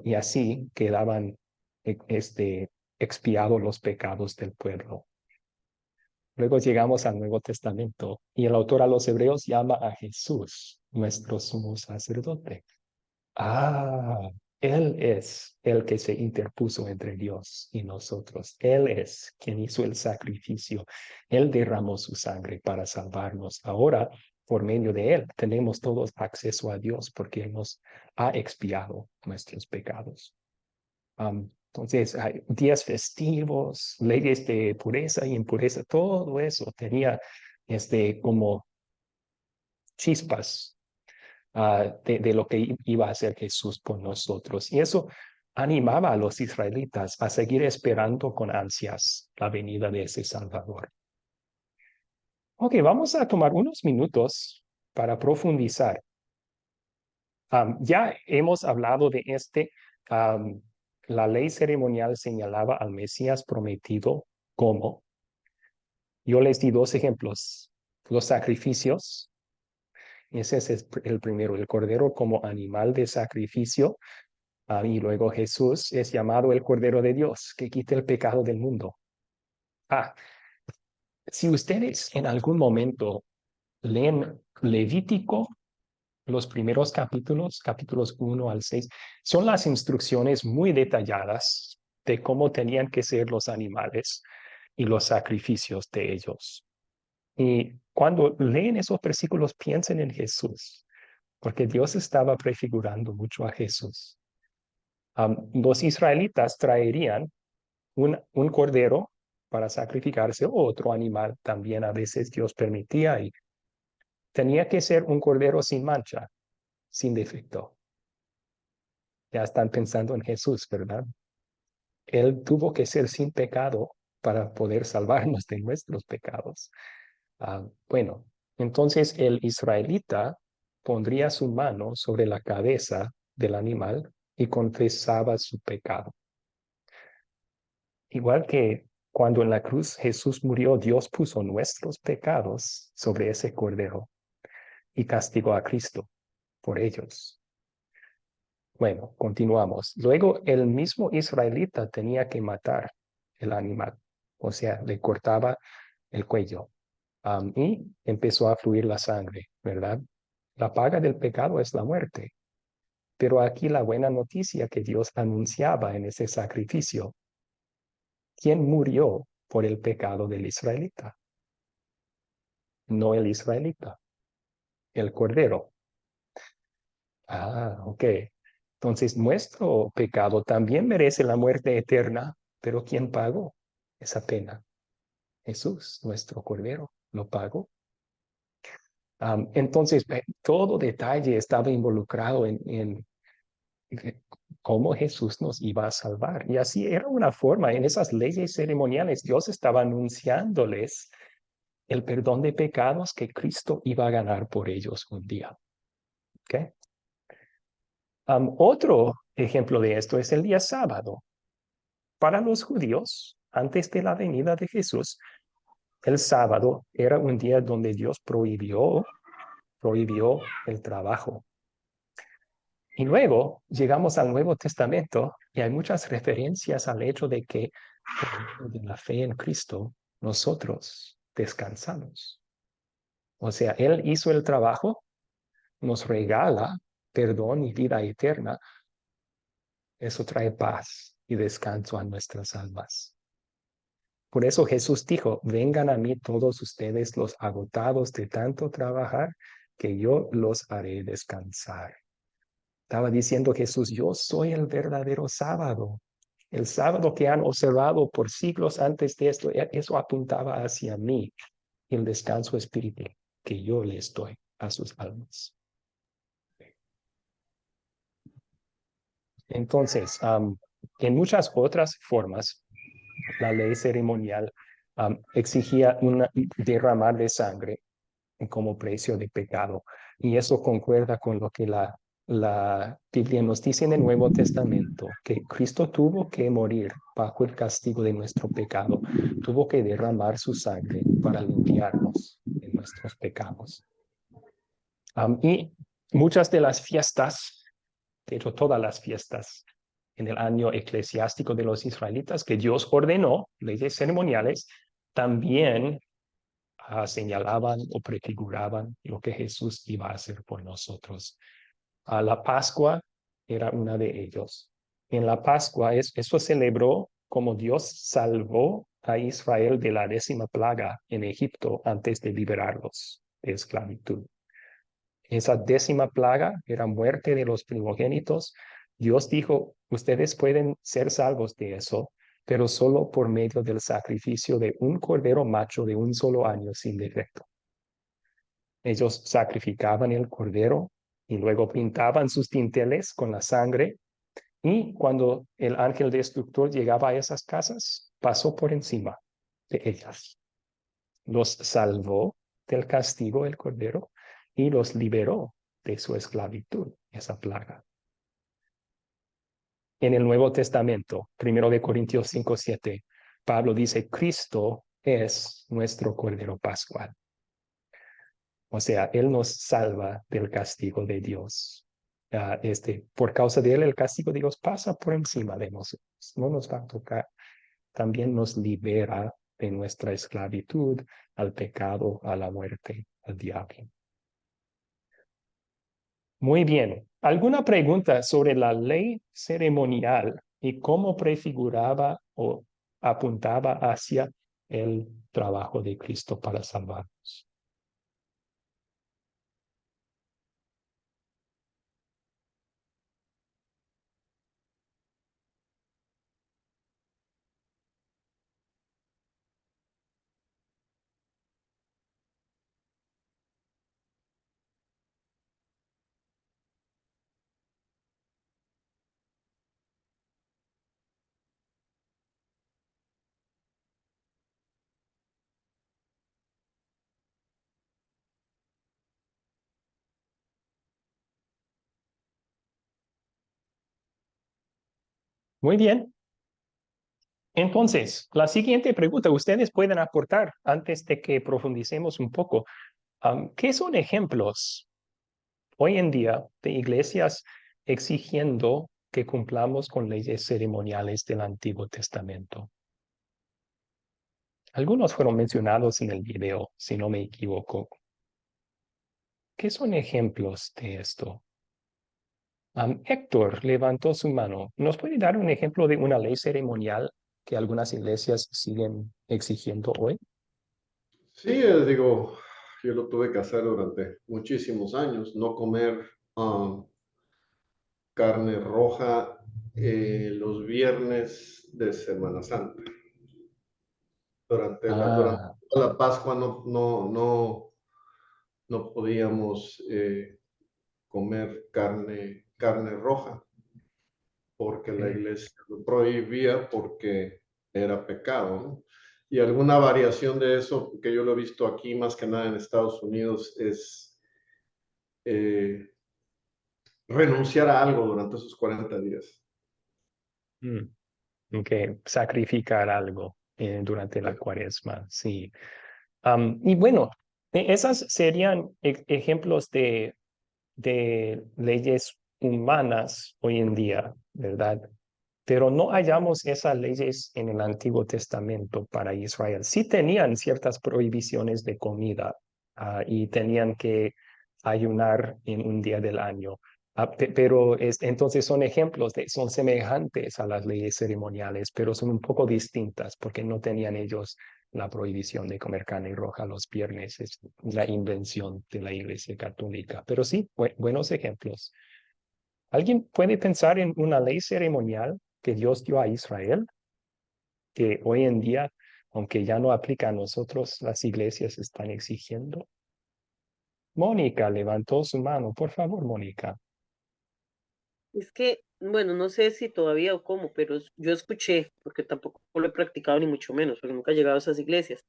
y así quedaban expiados los pecados del pueblo. Luego llegamos al Nuevo Testamento y el autor a los Hebreos llama a Jesús, nuestro sumo sacerdote. Él es el que se interpuso entre Dios y nosotros. Él es quien hizo el sacrificio. Él derramó su sangre para salvarnos. Ahora, por medio de Él, tenemos todos acceso a Dios porque Él nos ha expiado nuestros pecados. Entonces, hay días festivos, leyes de pureza y impureza, todo eso tenía como chispas de lo que iba a hacer Jesús por nosotros. Y eso animaba a los israelitas a seguir esperando con ansias la venida de ese Salvador. Ok, vamos a tomar unos minutos para profundizar. Ya hemos hablado de la ley ceremonial señalaba al Mesías prometido como, yo les di dos ejemplos, los sacrificios, ese es el primero, el cordero como animal de sacrificio, y luego Jesús es llamado el Cordero de Dios, que quita el pecado del mundo. Si ustedes en algún momento leen Levítico, los primeros capítulos, capítulos 1 al 6, son las instrucciones muy detalladas de cómo tenían que ser los animales y los sacrificios de ellos. Y cuando leen esos versículos, piensen en Jesús, porque Dios estaba prefigurando mucho a Jesús. Los israelitas traerían un cordero para sacrificarse o otro animal también a veces Dios permitía y tenía que ser un cordero sin mancha, sin defecto. Ya están pensando en Jesús, ¿verdad? Él tuvo que ser sin pecado para poder salvarnos de nuestros pecados. Bueno, entonces el israelita pondría su mano sobre la cabeza del animal y confesaba su pecado. Igual que cuando en la cruz Jesús murió, Dios puso nuestros pecados sobre ese cordero y castigó a Cristo por ellos. Bueno, continuamos. Luego el mismo israelita tenía que matar el animal, o sea, le cortaba el cuello y empezó a fluir la sangre, ¿verdad? La paga del pecado es la muerte. Pero aquí la buena noticia que Dios anunciaba en ese sacrificio, ¿quién murió por el pecado del israelita? No el israelita, el cordero. Ok. Entonces, nuestro pecado también merece la muerte eterna, pero ¿quién pagó esa pena? Jesús, nuestro cordero, lo pagó. Entonces, todo detalle estaba involucrado en cómo Jesús nos iba a salvar. Y así era una forma, en esas leyes ceremoniales, Dios estaba anunciándoles el perdón de pecados que Cristo iba a ganar por ellos un día. ¿Okay? Otro ejemplo de esto es el día sábado. Para los judíos, antes de la venida de Jesús, el sábado era un día donde Dios prohibió el trabajo. Y luego llegamos al Nuevo Testamento y hay muchas referencias al hecho de que por medio de la fe en Cristo, nosotros descansamos. O sea, Él hizo el trabajo, nos regala perdón y vida eterna. Eso trae paz y descanso a nuestras almas. Por eso Jesús dijo, vengan a mí todos ustedes los agotados de tanto trabajar, que yo los haré descansar. Estaba diciendo Jesús, yo soy el verdadero sábado. El sábado que han observado por siglos antes de esto, eso apuntaba hacia mí, el descanso espiritual que yo les doy a sus almas. Entonces, en muchas otras formas, la ley ceremonial exigía derramar de sangre como precio de pecado. Y eso concuerda con lo que la Biblia nos dice en el Nuevo Testamento, que Cristo tuvo que morir bajo el castigo de nuestro pecado, tuvo que derramar su sangre para limpiarnos de nuestros pecados. Y muchas de las fiestas, de hecho todas las fiestas en el año eclesiástico de los israelitas que Dios ordenó, leyes ceremoniales, también señalaban o prefiguraban lo que Jesús iba a hacer por nosotros. La Pascua era una de ellos. En la Pascua, eso celebró como Dios salvó a Israel de la 10ª plaga en Egipto antes de liberarlos de esclavitud. Esa 10ª plaga era muerte de los primogénitos. Dios dijo, ustedes pueden ser salvos de eso, pero solo por medio del sacrificio de un cordero macho de un solo año sin defecto. Ellos sacrificaban el cordero y luego pintaban sus dinteles con la sangre, y cuando el ángel destructor llegaba a esas casas, pasó por encima de ellas. Los salvó del castigo el cordero y los liberó de su esclavitud, esa plaga. en el Nuevo Testamento, 1 Corintios 5:7, Pablo dice, Cristo es nuestro Cordero Pascual. O sea, Él nos salva del castigo de Dios. Por causa de Él, el castigo de Dios pasa por encima de nosotros. No nos va a tocar. También nos libera de nuestra esclavitud al pecado, a la muerte, al diablo. Muy bien. ¿Alguna pregunta sobre la ley ceremonial y cómo prefiguraba o apuntaba hacia el trabajo de Cristo para salvarnos? Muy bien. Entonces, la siguiente pregunta, ustedes pueden aportar antes de que profundicemos un poco. ¿Qué son ejemplos hoy en día de iglesias exigiendo que cumplamos con leyes ceremoniales del Antiguo Testamento? Algunos fueron mencionados en el video, si no me equivoco. ¿Qué son ejemplos de esto? Héctor levantó su mano. ¿Nos puede dar un ejemplo de una ley ceremonial que algunas iglesias siguen exigiendo hoy? Sí, digo, yo lo tuve que hacer durante muchísimos años, no comer carne roja los viernes de Semana Santa. Durante Ah, la Pascua no podíamos comer carne roja porque la ok. iglesia lo prohibía porque era pecado, ¿no? Y alguna variación de eso, que yo lo he visto aquí más que nada en Estados Unidos, es eh, renunciar a algo durante esos 40 días. Mm, ok, sacrificar algo durante la cuaresma, sí. Y bueno, esas serían ejemplos de leyes humanas hoy en día, ¿verdad? Pero no hallamos esas leyes en el Antiguo Testamento para Israel. Sí tenían ciertas prohibiciones de comida, y tenían que ayunar en un día del año. Pero entonces son ejemplos, son semejantes a las leyes ceremoniales, pero son un poco distintas porque no tenían ellos la prohibición de comer carne roja los viernes. Es la invención de la Iglesia Católica. Pero sí, buenos ejemplos. ¿Alguien puede pensar en una ley ceremonial que Dios dio a Israel, que hoy en día, aunque ya no aplica a nosotros, las iglesias están exigiendo? Mónica levantó su mano. Por favor, Mónica. Es que, bueno, no sé si todavía o cómo, pero yo escuché, porque tampoco lo he practicado ni mucho menos, porque nunca he llegado a esas iglesias,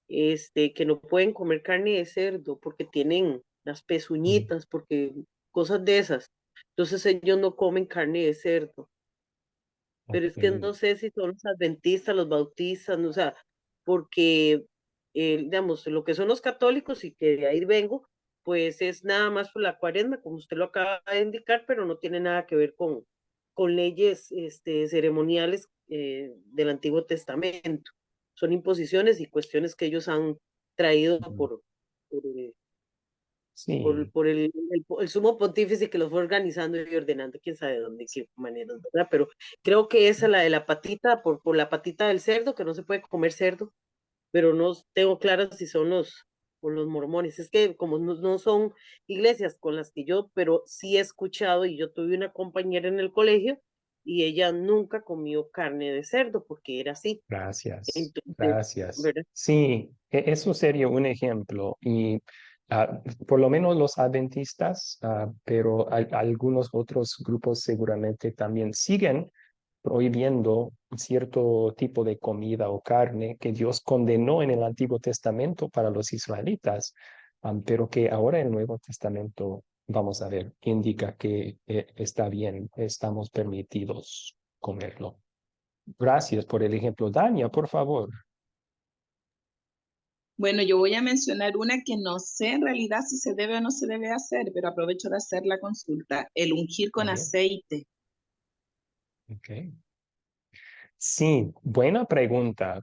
que no pueden comer carne de cerdo porque tienen las Mm, pezuñitas, porque cosas de esas. Entonces ellos no comen carne de cerdo. Pero es que ok. no sé si son los adventistas, los bautistas, no, o sea, porque, digamos, lo que son los católicos y que de ahí vengo, pues es nada más por la cuaresma, como usted lo acaba de indicar, pero no tiene nada que ver con leyes ceremoniales del Antiguo Testamento. Son imposiciones y cuestiones que ellos han traído Ujú. por, eh, Sí. por el sumo pontífice que los fue organizando y ordenando, quién sabe dónde, qué maneras, ¿verdad? Pero creo que esa, la de la patita, por la patita del cerdo, que no se puede comer cerdo, pero no tengo claras si son los mormones. Es que como no son iglesias con las que yo, pero sí he escuchado y yo tuve una compañera en el colegio y ella nunca comió carne de cerdo porque era así. Gracias, Entonces, gracias. ¿verdad? Sí, eso sería un ejemplo. Y por lo menos los adventistas, pero algunos otros grupos seguramente también siguen prohibiendo cierto tipo de comida o carne que Dios condenó en el Antiguo Testamento para los israelitas, pero que ahora el Nuevo Testamento vamos a ver, indica que está bien, estamos permitidos comerlo. Gracias por el ejemplo. Dania, por favor. Bueno, yo voy a mencionar una que no sé en realidad si se debe o no se debe hacer, pero aprovecho de hacer la consulta. El ungir con Bien, aceite. ok. Sí, buena pregunta.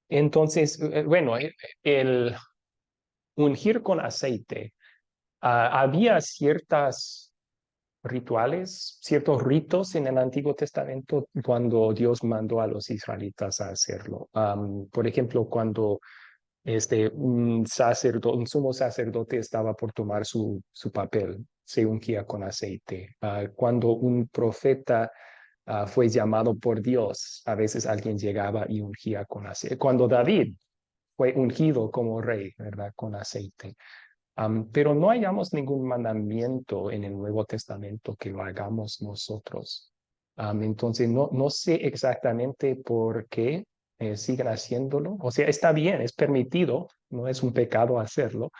Entonces, bueno, el ungir con aceite, había ciertas rituales, ciertos ritos en el Antiguo Testamento cuando Dios mandó a los israelitas a hacerlo. Por ejemplo, cuando un sumo sacerdote estaba por tomar su papel, se ungía con aceite. Cuando un profeta fue llamado por Dios, a veces alguien llegaba y ungía con aceite. Cuando David fue ungido como rey, ¿verdad? Con aceite. Pero no hallamos ningún mandamiento en el Nuevo Testamento que lo hagamos nosotros. Entonces, no sé exactamente por qué siguen haciéndolo. O sea, está bien, es permitido, no es un pecado hacerlo,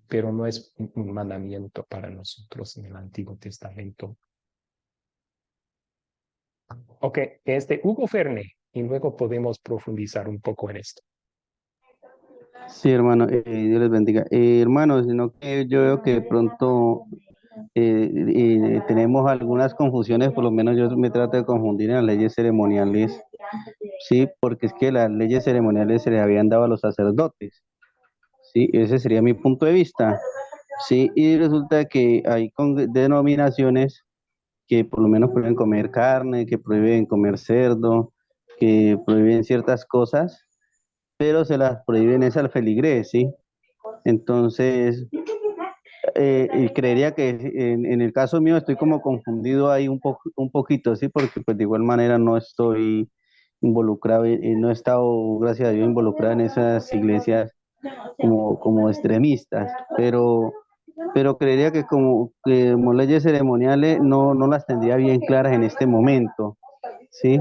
pero no es un mandamiento para nosotros en el Antiguo Testamento. Ok, es de Hugo Ferne y luego podemos profundizar un poco en esto. Sí, hermano, Dios les bendiga. Hermano, sino que yo veo que de pronto tenemos algunas confusiones, por lo menos yo me trato de confundir en las leyes ceremoniales, sí, porque es que las leyes ceremoniales se les habían dado a los sacerdotes, sí, ese sería mi punto de vista, sí, y resulta que hay denominaciones que por lo menos prohíben comer carne, que prohíben comer cerdo, que prohíben ciertas cosas, pero se las prohíben es al feligrés, ¿sí? Entonces, y creería que en el caso mío estoy como confundido ahí un poquito, ¿sí? Porque pues de igual manera no estoy involucrado, y no he estado, gracias a Dios, involucrado en esas iglesias como extremistas, pero creería que como leyes ceremoniales no las tendría bien claras en este momento, ¿sí?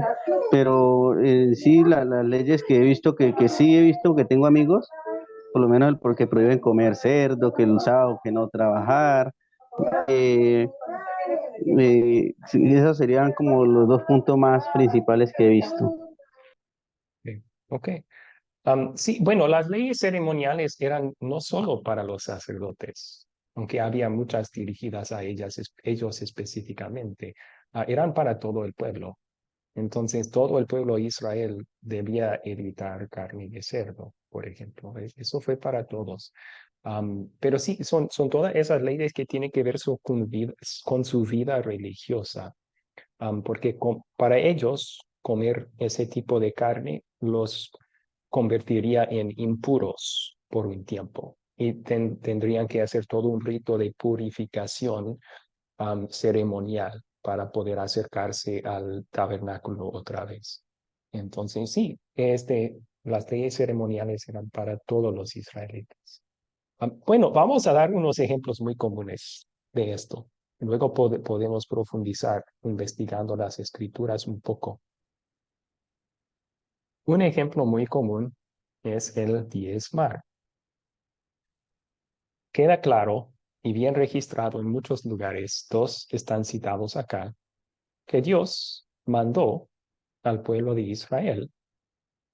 Pero sí, las leyes que he visto, que sí he visto, que tengo amigos, por lo menos porque prohíben comer cerdo, que el sábado que no trabajar. eh, sí, esos serían como los dos puntos más principales que he visto. Ok. Ok. Sí, bueno, las leyes ceremoniales eran no solo para los sacerdotes, aunque había muchas dirigidas a ellos específicamente, eran para todo el pueblo. Entonces, todo el pueblo de Israel debía evitar carne de cerdo, por ejemplo. Eso fue para todos. Pero sí, son todas esas leyes que tienen que ver con su vida religiosa, porque para ellos comer ese tipo de carne los convertiría en impuros por un tiempo y tendrían que hacer todo un rito de purificación ceremonial para poder acercarse al tabernáculo otra vez. Entonces, sí, las leyes ceremoniales eran para todos los israelitas. Bueno, vamos a dar unos ejemplos muy comunes de esto. Luego podemos profundizar investigando las escrituras un poco. Un ejemplo muy común es el diezmar. Queda claro y bien registrado en muchos lugares, dos están citados acá, que Dios mandó al pueblo de Israel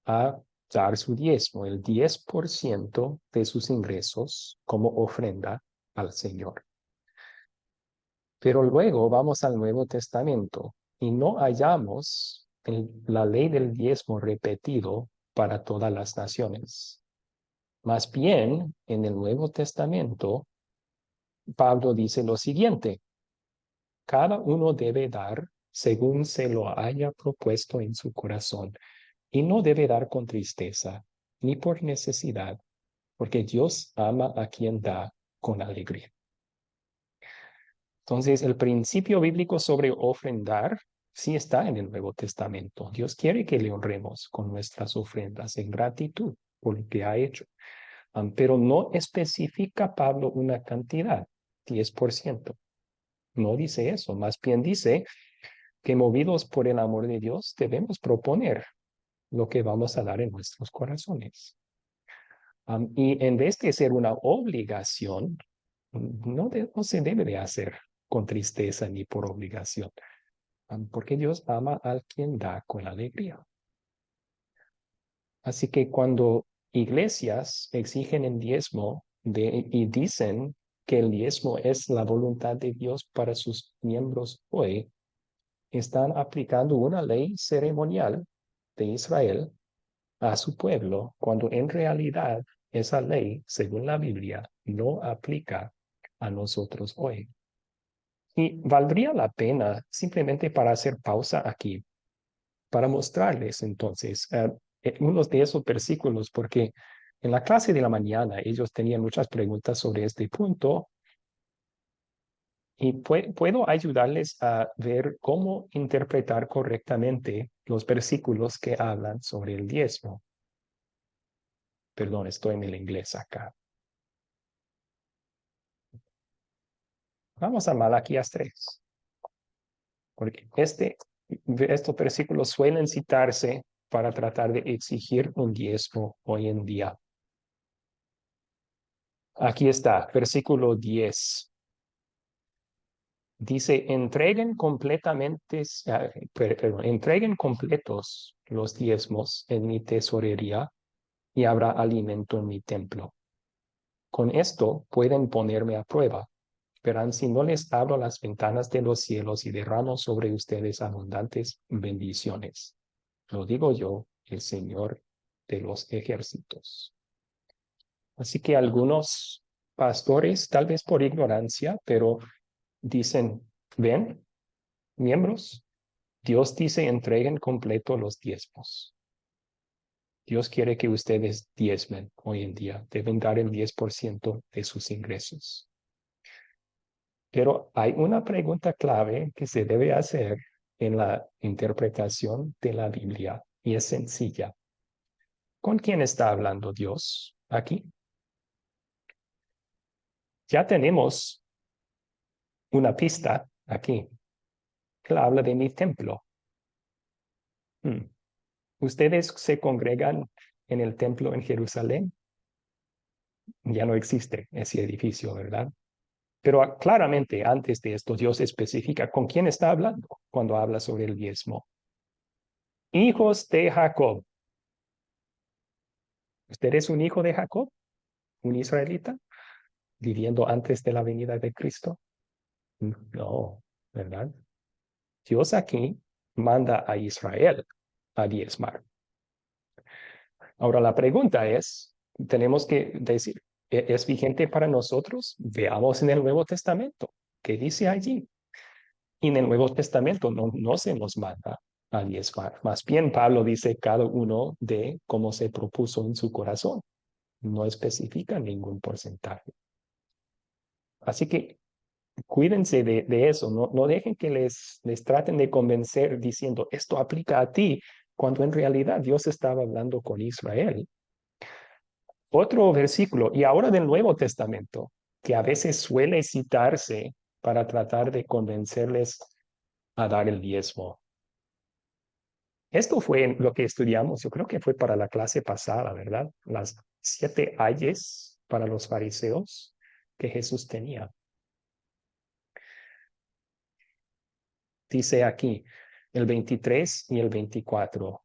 a dar su diezmo, el 10% de sus ingresos como ofrenda al Señor. Pero luego vamos al Nuevo Testamento y no hallamos la ley del diezmo repetido para todas las naciones. Más bien, en el Nuevo Testamento, Pablo dice lo siguiente: cada uno debe dar según se lo haya propuesto en su corazón, y no debe dar con tristeza, ni por necesidad, porque Dios ama a quien da con alegría. Entonces, el principio bíblico sobre ofrendar sí está en el Nuevo Testamento. Dios quiere que le honremos con nuestras ofrendas en gratitud por lo que ha hecho. Pero no especifica Pablo una cantidad, 10%. No dice eso, más bien dice que movidos por el amor de Dios debemos proponer lo que vamos a dar en nuestros corazones. Y en vez de ser una obligación, no se debe de hacer con tristeza ni por obligación, porque Dios ama al quien da con alegría. Así que cuando iglesias exigen el diezmo y dicen que el diezmo es la voluntad de Dios para sus miembros hoy, están aplicando una ley ceremonial de Israel a su pueblo, cuando en realidad esa ley, según la Biblia, no aplica a nosotros hoy. Y valdría la pena simplemente para hacer pausa aquí, para mostrarles entonces unos de esos versículos, porque en la clase de la mañana ellos tenían muchas preguntas sobre este punto y puedo ayudarles a ver cómo interpretar correctamente los versículos que hablan sobre el diezmo. Perdón, estoy en el inglés acá. Vamos a Malaquías 3, porque estos versículos suelen citarse para tratar de exigir un diezmo hoy en día. Aquí está, versículo 10. Dice, entreguen entreguen completos los diezmos en mi tesorería y habrá alimento en mi templo. Con esto pueden ponerme a prueba. Verán si no les abro las ventanas de los cielos y derramo sobre ustedes abundantes bendiciones. Lo digo yo, el Señor de los ejércitos. Así que algunos pastores, tal vez por ignorancia, pero dicen, ven, miembros, Dios dice entreguen completo los diezmos. Dios quiere que ustedes diezmen hoy en día. Deben dar el 10% de sus ingresos. Pero hay una pregunta clave que se debe hacer en la interpretación de la Biblia y es sencilla. ¿Con quién está hablando Dios aquí? Ya tenemos una pista aquí. Él habla de mi templo. ¿Ustedes se congregan en el templo en Jerusalén? Ya no existe ese edificio, ¿verdad? Pero claramente antes de esto Dios especifica con quién está hablando cuando habla sobre el diezmo. Hijos de Jacob. ¿Usted es un hijo de Jacob? ¿Un israelita? ¿Viviendo antes de la venida de Cristo? No, ¿verdad? Dios aquí manda a Israel a diezmar. Ahora la pregunta es, tenemos que decir, ¿es vigente para nosotros? Veamos en el Nuevo Testamento. ¿Qué dice allí? Y en el Nuevo Testamento no se nos manda a diezmar. Más bien Pablo dice cada uno de cómo se propuso en su corazón. No especifica ningún porcentaje. Así que cuídense de eso. No dejen que les traten de convencer diciendo esto aplica a ti, cuando en realidad Dios estaba hablando con Israel. Otro versículo, y ahora del Nuevo Testamento, que a veces suele citarse para tratar de convencerles a dar el diezmo. Esto fue lo que estudiamos, yo creo que fue para la clase pasada, ¿verdad? Las 7 ayes para los fariseos que Jesús tenía. Dice aquí el 23 y el 24.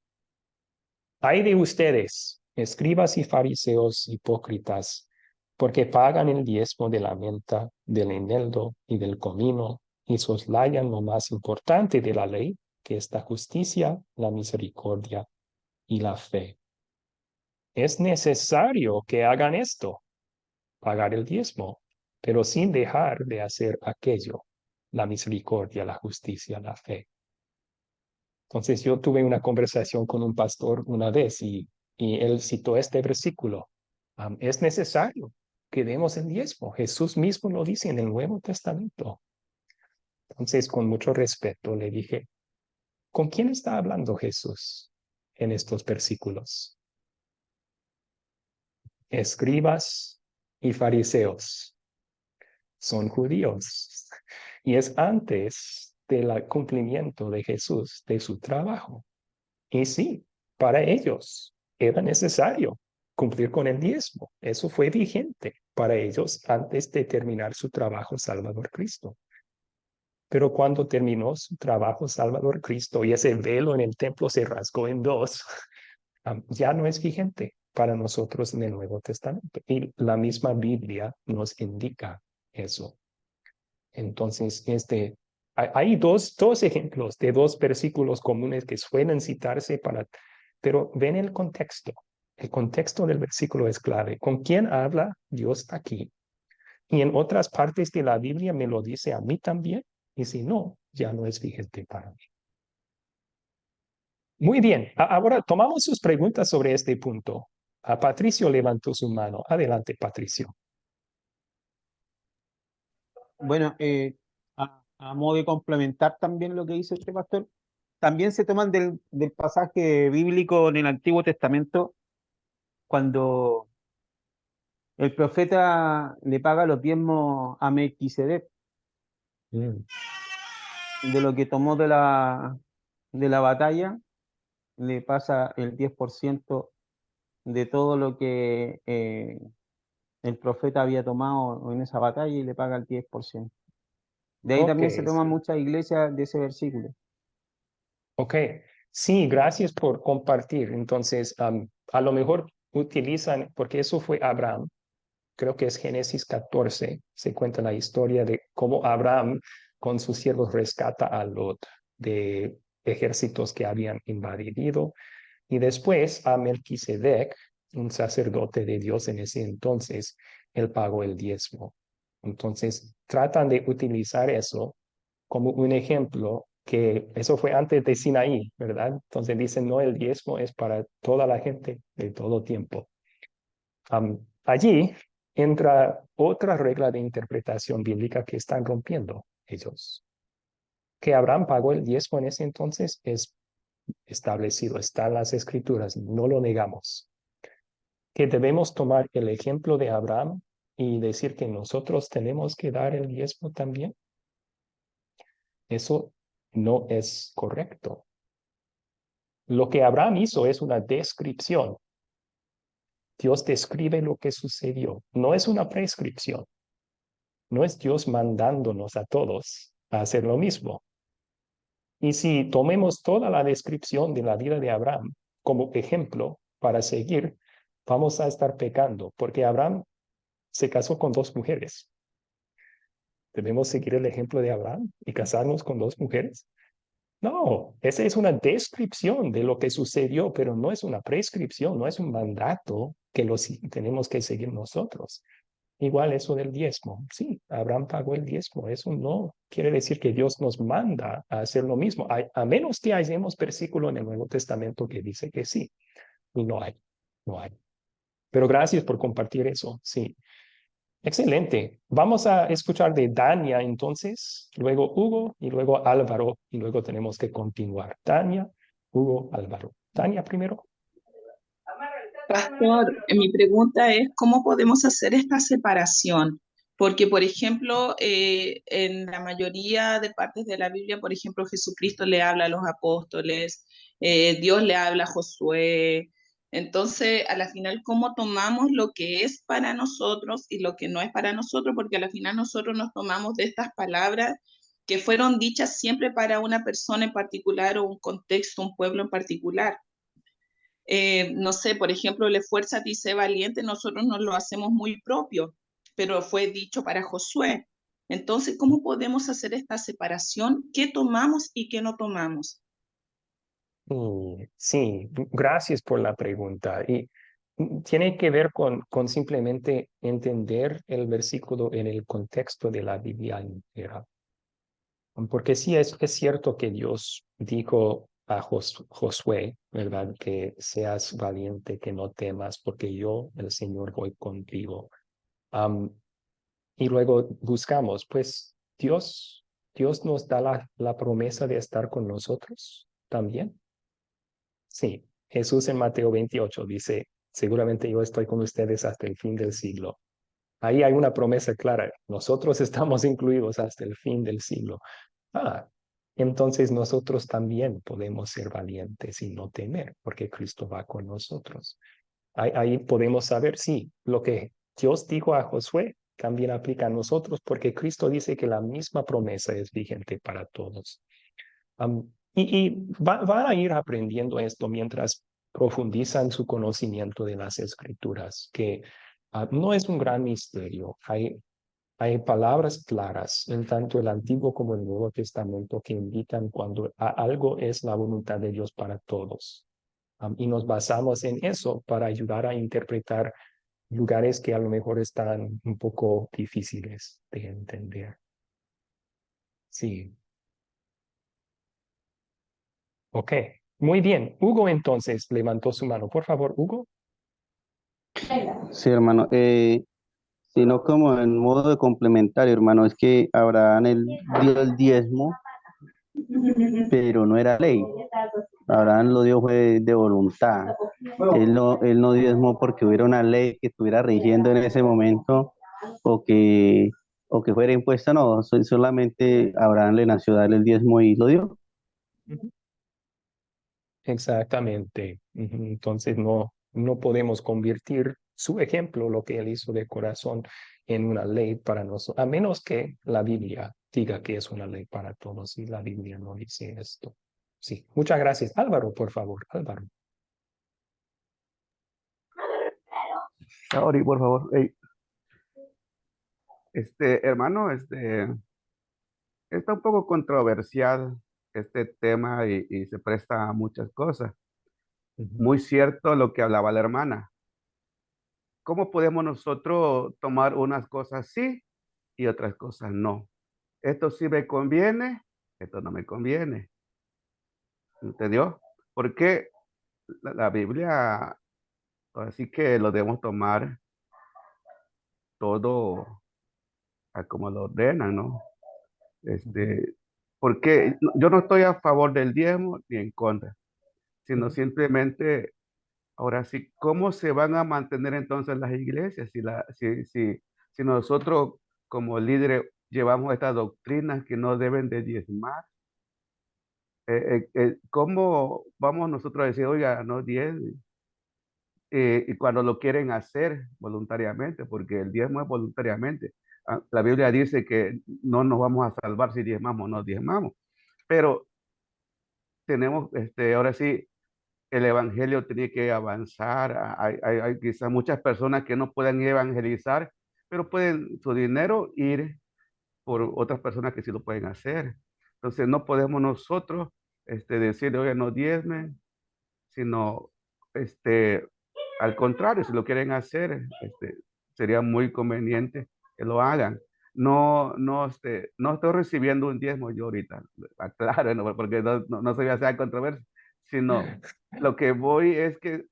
Ay de ustedes, escribas y fariseos hipócritas, porque pagan el diezmo de la menta, del eneldo y del comino, y soslayan lo más importante de la ley, que es la justicia, la misericordia y la fe. Es necesario que hagan esto, pagar el diezmo, pero sin dejar de hacer aquello, la misericordia, la justicia, la fe. Entonces yo tuve una conversación con un pastor una vez y él citó este versículo. Es necesario que demos el diezmo. Jesús mismo lo dice en el Nuevo Testamento. Entonces, con mucho respeto, le dije, ¿con quién está hablando Jesús en estos versículos? Escribas y fariseos son judíos. Y es antes del cumplimiento de Jesús, de su trabajo. Y sí, para ellos era necesario cumplir con el diezmo. Eso fue vigente para ellos antes de terminar su trabajo Salvador Cristo. Pero cuando terminó su trabajo Salvador Cristo y ese velo en el templo se rasgó en dos, ya no es vigente para nosotros en el Nuevo Testamento. Y la misma Biblia nos indica eso. Entonces, hay dos ejemplos de dos versículos comunes que suelen citarse pero ven el contexto. El contexto del versículo es clave. ¿Con quién habla Dios aquí? Y en otras partes de la Biblia me lo dice a mí también. Y si no, ya no es vigente para mí. Muy bien. Ahora tomamos sus preguntas sobre este punto. Patricio levantó su mano. Adelante, Patricio. Bueno, a modo de complementar también lo que dice este pastor, también se toman del pasaje bíblico en el Antiguo Testamento cuando el profeta le paga los diezmos a Melquisedec, Mm. de lo que tomó de la batalla, le pasa el 10% de todo lo que el profeta había tomado en esa batalla y le paga el 10%. De ahí Ok, también se toman sí. muchas iglesias de ese versículo. Ok, sí, gracias por compartir. Entonces, a lo mejor utilizan, porque eso fue Abraham, creo que es Génesis 14, se cuenta la historia de cómo Abraham con sus siervos rescata a Lot de ejércitos que habían invadido. Y después a Melquisedec, un sacerdote de Dios en ese entonces, él pagó el diezmo. Entonces, tratan de utilizar eso como un ejemplo que eso fue antes de Sinaí, ¿verdad? Entonces dicen, no, el diezmo es para toda la gente de todo tiempo. Allí entra otra regla de interpretación bíblica que están rompiendo ellos. Que Abraham pagó el diezmo en ese entonces es establecido, está en las escrituras, no lo negamos. Que debemos tomar el ejemplo de Abraham y decir que nosotros tenemos que dar el diezmo también. Eso no es correcto. Lo que Abraham hizo es una descripción. Dios describe lo que sucedió. No es una prescripción. No es Dios mandándonos a todos a hacer lo mismo. Y si tomemos toda la descripción de la vida de Abraham como ejemplo para seguir, vamos a estar pecando, porque Abraham se casó con dos mujeres. ¿Debemos seguir el ejemplo de Abraham y casarnos con dos mujeres? No, esa es una descripción de lo que sucedió, pero no es una prescripción, no es un mandato que tenemos que seguir nosotros. Igual eso del diezmo. Sí, Abraham pagó el diezmo. Eso no quiere decir que Dios nos manda a hacer lo mismo, a menos que hayamos versículo en el Nuevo Testamento que dice que sí. Y no hay, no hay. Pero gracias por compartir eso. Sí. Excelente. Vamos a escuchar de Dania entonces, luego Hugo y luego Álvaro y luego tenemos que continuar. Dania, Hugo, Álvaro. Dania primero. Pastor, mi pregunta es, ¿cómo podemos hacer esta separación? Porque, por ejemplo, en la mayoría de partes de la Biblia, por ejemplo, Jesucristo le habla a los apóstoles, Dios le habla a Josué. Entonces, a la final, ¿cómo tomamos lo que es para nosotros y lo que no es para nosotros? Porque a la final nosotros nos tomamos de estas palabras que fueron dichas siempre para una persona en particular o un contexto, un pueblo en particular. No sé, por ejemplo, le fuerza a ti, sé valiente, nosotros nos lo hacemos muy propio, pero fue dicho para Josué. Entonces, ¿cómo podemos hacer esta separación? ¿Qué tomamos y qué no tomamos? Sí, gracias por la pregunta. Y tiene que ver con simplemente entender el versículo en el contexto de la Biblia entera. Porque sí es cierto que Dios dijo a Josué, ¿verdad? Que seas valiente, que no temas, porque yo, el Señor, voy contigo. Am, y luego buscamos, pues Dios nos da la promesa de estar con nosotros también. Sí, Jesús en Mateo 28 dice, seguramente yo estoy con ustedes hasta el fin del siglo. Ahí hay una promesa clara, nosotros estamos incluidos hasta el fin del siglo. Ah, entonces nosotros también podemos ser valientes y no temer, porque Cristo va con nosotros. Ahí podemos saber si lo que Dios dijo a Josué también aplica a nosotros, porque Cristo dice que la misma promesa es vigente para todos. Van a ir aprendiendo esto mientras profundizan su conocimiento de las escrituras, que no es un gran misterio. Hay palabras claras en tanto el Antiguo como el Nuevo Testamento que indican cuando algo es la voluntad de Dios para todos. Y nos basamos en eso para ayudar a interpretar lugares que a lo mejor están un poco difíciles de entender. Sí. Ok. Muy bien. Hugo entonces levantó su mano. Por favor, Hugo. Sí, hermano. Sino como en modo de complementario, hermano, es que Abraham él dio el diezmo, pero no era ley. Abraham lo dio fue de voluntad. Él no diezmó porque hubiera una ley que estuviera rigiendo en ese momento o que, o que fuera impuesta, no, solamente Abraham le nació darle el diezmo y lo dio. Ujú. Exactamente. Entonces no podemos convertir su ejemplo, lo que él hizo de corazón, en una ley para nosotros, a menos que la Biblia diga que es una ley para todos y la Biblia no dice esto. Sí, muchas gracias. Álvaro, por favor, Álvaro. Ori, por favor. Ey, hermano, está un poco controversial este tema y se presta a muchas cosas. Ujú. Muy cierto lo que hablaba la hermana. ¿Cómo podemos nosotros tomar unas cosas sí y otras cosas no? Esto sí me conviene, esto no me conviene. ¿Entendió? Porque la Biblia, así que lo debemos tomar todo a como lo ordenan, ¿no? Ujú. Porque yo no estoy a favor del diezmo ni en contra, sino Ujú. simplemente, ahora sí, ¿cómo se van a mantener entonces las iglesias si nosotros como líderes llevamos estas doctrinas que no deben de diezmar? ¿Cómo vamos nosotros a decir, oiga, no diezme? Y cuando lo quieren hacer voluntariamente, porque el diezmo es voluntariamente. La Biblia dice que no nos vamos a salvar si diezmamos o no diezmamos, pero tenemos, ahora sí, el evangelio tiene que avanzar. Hay quizás muchas personas que no pueden evangelizar, pero pueden su dinero ir por otras personas que sí lo pueden hacer. Entonces no podemos nosotros decirle, oye, no diezmen, sino al contrario, si lo quieren hacer, sería muy conveniente que lo hagan. No estoy recibiendo un diezmo yo ahorita, aclaro, ¿no? Porque no se voy a hacer controversia, sino lo que voy es que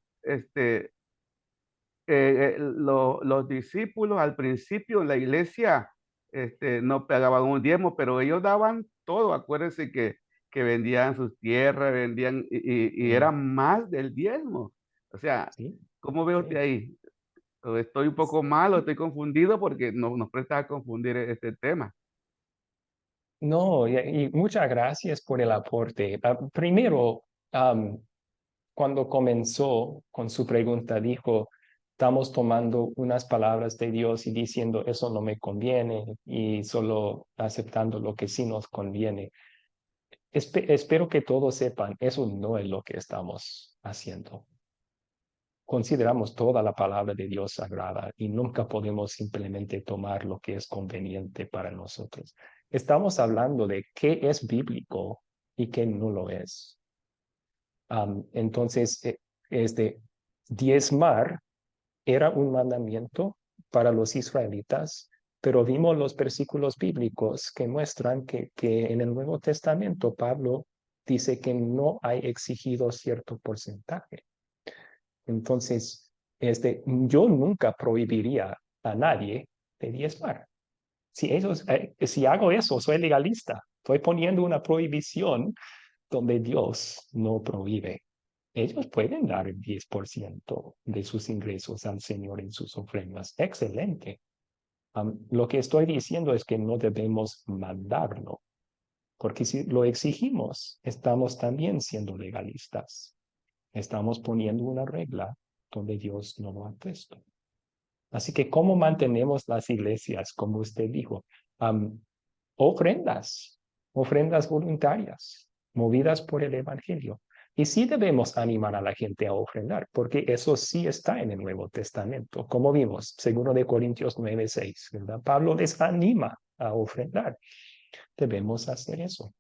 los discípulos al principio en la iglesia no pagaban un diezmo, pero ellos daban todo. Acuérdense que vendían sus tierras, vendían y Mm. era más del diezmo. O sea, Sí, ¿cómo veo usted sí. ahí? ¿O estoy un poco mal o estoy confundido? Porque nos presta a confundir este tema. No, y muchas gracias por el aporte. Primero, cuando comenzó con su pregunta, dijo, estamos tomando unas palabras de Dios y diciendo, eso no me conviene, y solo aceptando lo que sí nos conviene. Espero que todos sepan, eso no es lo que estamos haciendo. Consideramos toda la palabra de Dios sagrada y nunca podemos simplemente tomar lo que es conveniente para nosotros. Estamos hablando de qué es bíblico y qué no lo es. Entonces, diezmar era un mandamiento para los israelitas, pero vimos los versículos bíblicos que muestran que en el Nuevo Testamento Pablo dice que no hay exigido cierto porcentaje. Entonces, yo nunca prohibiría a nadie de diezmar. Si hago eso, soy legalista. Estoy poniendo una prohibición donde Dios no prohíbe. Ellos pueden dar el 10% de sus ingresos al Señor en sus ofrendas. Excelente. Lo que estoy diciendo es que no debemos mandarlo, porque si lo exigimos, estamos también siendo legalistas. Estamos poniendo una regla donde Dios no lo ha puesto. Así que, ¿cómo mantenemos las iglesias, como usted dijo? Ofrendas, ofrendas voluntarias, movidas por el Evangelio. Y sí debemos animar a la gente a ofrendar, porque eso sí está en el Nuevo Testamento. Como vimos, 2 Corintios 9:6, ¿verdad? Pablo les anima a ofrendar. Debemos hacer eso.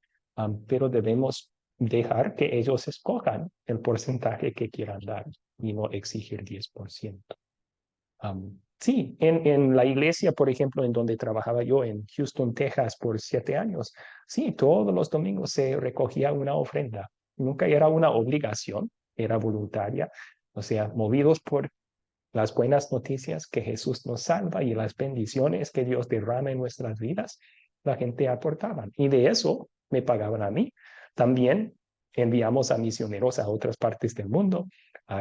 Pero debemos dejar que ellos escojan el porcentaje que quieran dar y no exigir 10%. Sí, en la iglesia, por ejemplo, en donde trabajaba yo en Houston, Texas, por 7 años, sí, todos los domingos se recogía una ofrenda. Nunca era una obligación, era voluntaria. O sea, movidos por las buenas noticias que Jesús nos salva y las bendiciones que Dios derrama en nuestras vidas, la gente aportaba. Y de eso me pagaban a mí. También enviamos a misioneros a otras partes del mundo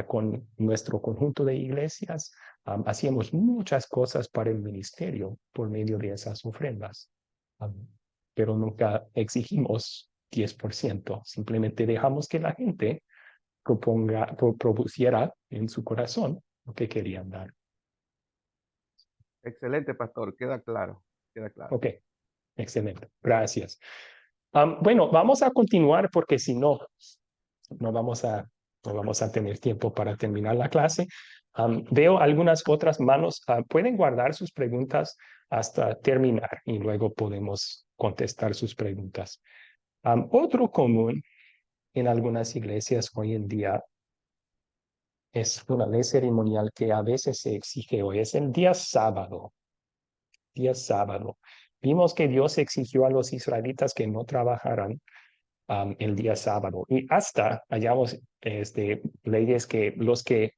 con nuestro conjunto de iglesias. Hacíamos muchas cosas para el ministerio por medio de esas ofrendas, pero nunca exigimos 10%. Simplemente dejamos que la gente propusiera en su corazón lo que querían dar. Excelente, pastor. Queda claro. Queda claro. Ok, excelente. Gracias. Bueno, vamos a continuar porque si no, no vamos a tener tiempo para terminar la clase. Veo algunas otras manos. Pueden guardar sus preguntas hasta terminar y luego podemos contestar sus preguntas. Otro común en algunas iglesias hoy en día es una ley ceremonial que a veces se exige hoy. Es el día sábado. Día sábado. Vimos que Dios exigió a los israelitas que no trabajaran el día sábado. Y hasta hallamos leyes que los que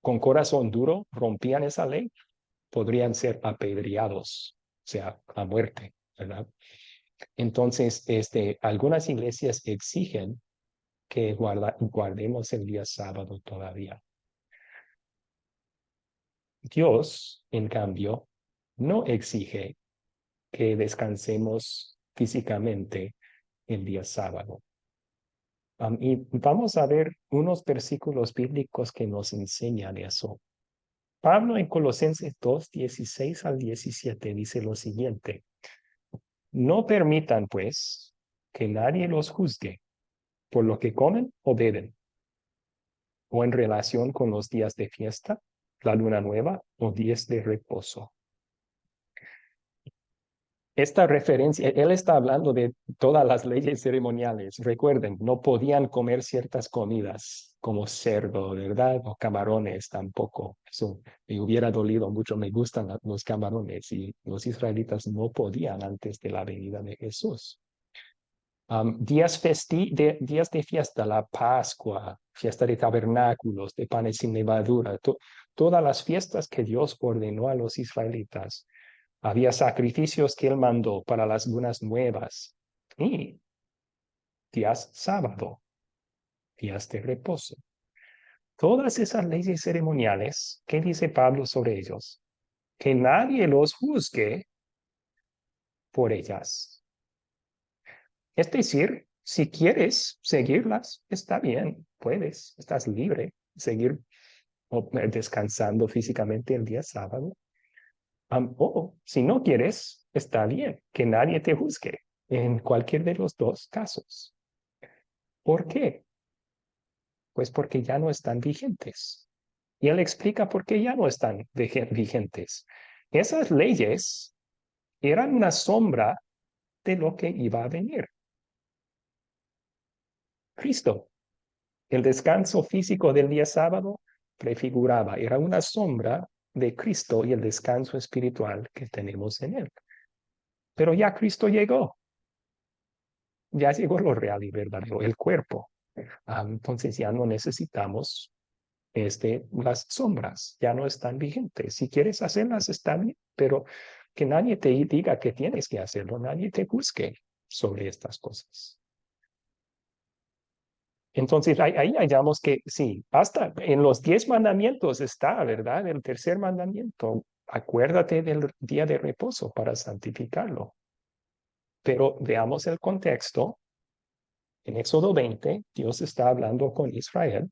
con corazón duro rompían esa ley podrían ser apedreados, o sea, a muerte, ¿verdad? Entonces, algunas iglesias exigen que guardemos el día sábado todavía. Dios, en cambio, no exige que descansemos físicamente el día sábado. Y vamos a ver unos versículos bíblicos que nos enseñan eso. Pablo en Colosenses 2:16-17 dice lo siguiente: no permitan, pues, que nadie los juzgue por lo que comen o beben, o en relación con los días de fiesta, la luna nueva o días de reposo. Esta referencia, él está hablando de todas las leyes ceremoniales. Recuerden, no podían comer ciertas comidas como cerdo, ¿verdad? O camarones tampoco. Eso me hubiera dolido mucho. Me gustan los camarones y los israelitas no podían antes de la venida de Jesús. Días de fiesta, la Pascua, fiesta de tabernáculos, de panes sin levadura, todas las fiestas que Dios ordenó a los israelitas. Había sacrificios que él mandó para las lunas nuevas y días sábado, días de reposo. Todas esas leyes ceremoniales, ¿qué dice Pablo sobre ellos? Que nadie los juzgue por ellas. Es decir, si quieres seguirlas, está bien, puedes, estás libre de seguir descansando físicamente el día sábado. O si no quieres, está bien, que nadie te juzgue en cualquier de los dos casos. ¿Por qué? Pues porque ya no están vigentes. Y él explica por qué ya no están vigentes. Esas leyes eran una sombra de lo que iba a venir. Cristo, el descanso físico del día sábado prefiguraba, era una sombra de Cristo y el descanso espiritual que tenemos en él. Pero ya Cristo llegó. Ya llegó lo real y verdadero, el cuerpo. Entonces ya no necesitamos las sombras, ya no están vigentes. Si quieres hacerlas, está bien, pero que nadie te diga que tienes que hacerlo, nadie te juzgue sobre estas cosas. Entonces ahí hallamos que sí, hasta en los 10 mandamientos está, ¿verdad? El tercer mandamiento, acuérdate del día de reposo para santificarlo. Pero veamos el contexto. En Éxodo 20, Dios está hablando con Israel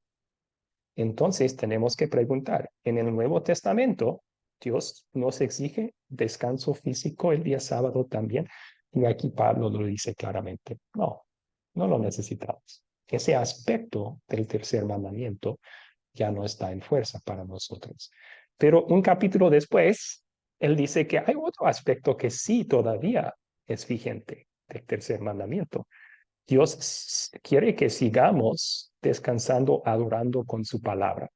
Entonces tenemos que preguntar, en el Nuevo Testamento, ¿Dios nos exige descanso físico el día sábado también? Y aquí Pablo lo dice claramente, no, no lo necesitamos. Ese aspecto del tercer mandamiento ya no está en fuerza para nosotros. Pero un capítulo después, él dice que hay otro aspecto que sí todavía es vigente del tercer mandamiento. Dios quiere que sigamos descansando, adorando con su palabra.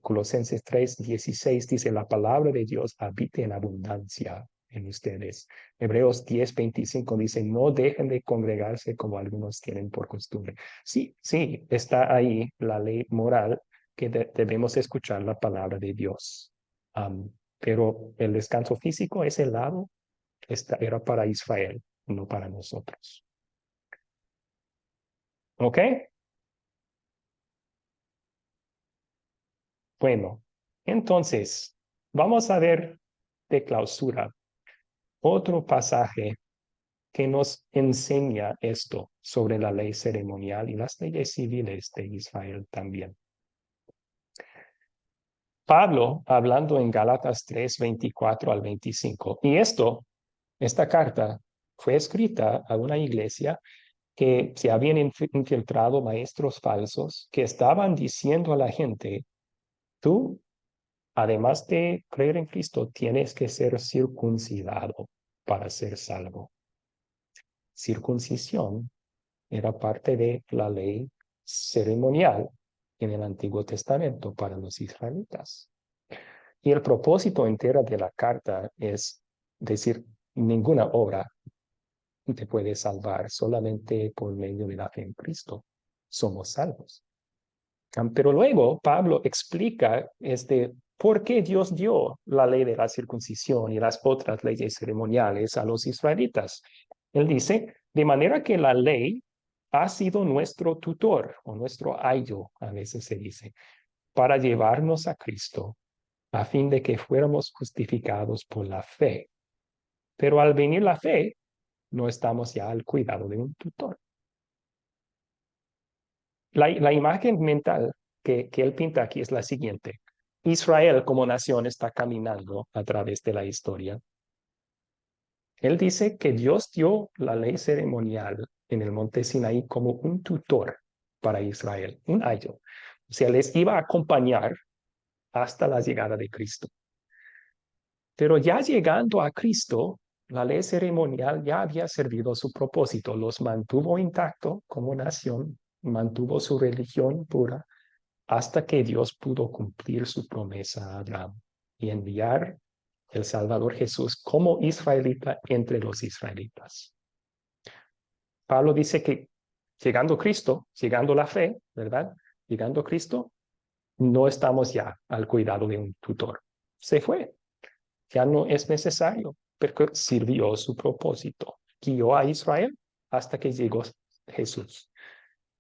Colosenses 3:16 dice, la palabra de Dios habite en abundancia en ustedes. Hebreos 10:25 dice, no dejen de congregarse como algunos tienen por costumbre. Sí, sí, está ahí la ley moral que debemos escuchar la palabra de Dios. Pero el descanso físico, ese lado, era para Israel, no para nosotros. ¿Ok? Bueno, entonces, vamos a ver de clausura otro pasaje que nos enseña esto sobre la ley ceremonial y las leyes civiles de Israel también. Pablo, hablando en Gálatas 3:24 al 25, y esta carta fue escrita a una iglesia que se habían infiltrado maestros falsos que estaban diciendo a la gente, tú, además de creer en Cristo, tienes que ser circuncidado para ser salvo. Circuncisión era parte de la ley ceremonial en el Antiguo Testamento para los israelitas. Y el propósito entero de la carta es decir, ninguna obra te puede salvar, solamente por medio de la fe en Cristo somos salvos. Pero luego Pablo explica por qué Dios dio la ley de la circuncisión y las otras leyes ceremoniales a los israelitas. Él dice, de manera que la ley ha sido nuestro tutor o nuestro ayo, a veces se dice, para llevarnos a Cristo, a fin de que fuéramos justificados por la fe. Pero al venir la fe, no estamos ya al cuidado de un tutor. La imagen mental que él pinta aquí es la siguiente. Israel como nación está caminando a través de la historia. Él dice que Dios dio la ley ceremonial en el monte Sinaí como un tutor para Israel, un ayo. O sea, les iba a acompañar hasta la llegada de Cristo. Pero ya llegando a Cristo, la ley ceremonial ya había servido su propósito, los mantuvo intacto como nación, mantuvo su religión pura, hasta que Dios pudo cumplir su promesa a Abraham y enviar el Salvador Jesús como israelita entre los israelitas. Pablo dice que llegando Cristo, llegando la fe, ¿verdad? Llegando Cristo, no estamos ya al cuidado de un tutor. Se fue. Ya no es necesario, porque sirvió su propósito. Guió a Israel hasta que llegó Jesús.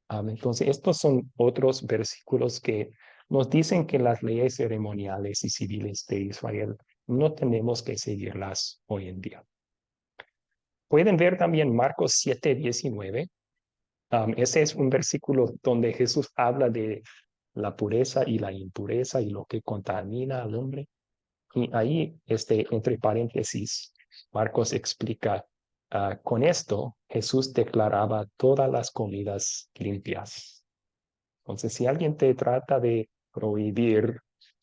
Entonces, estos son otros versículos que nos dicen que las leyes ceremoniales y civiles de Israel no tenemos que seguirlas hoy en día. Pueden ver también Marcos 7:19. Ese es un versículo donde Jesús habla de la pureza y la impureza y lo que contamina al hombre. Y ahí, entre paréntesis, Marcos explica, con esto Jesús declaraba todas las comidas limpias. Entonces, si alguien te trata de prohibir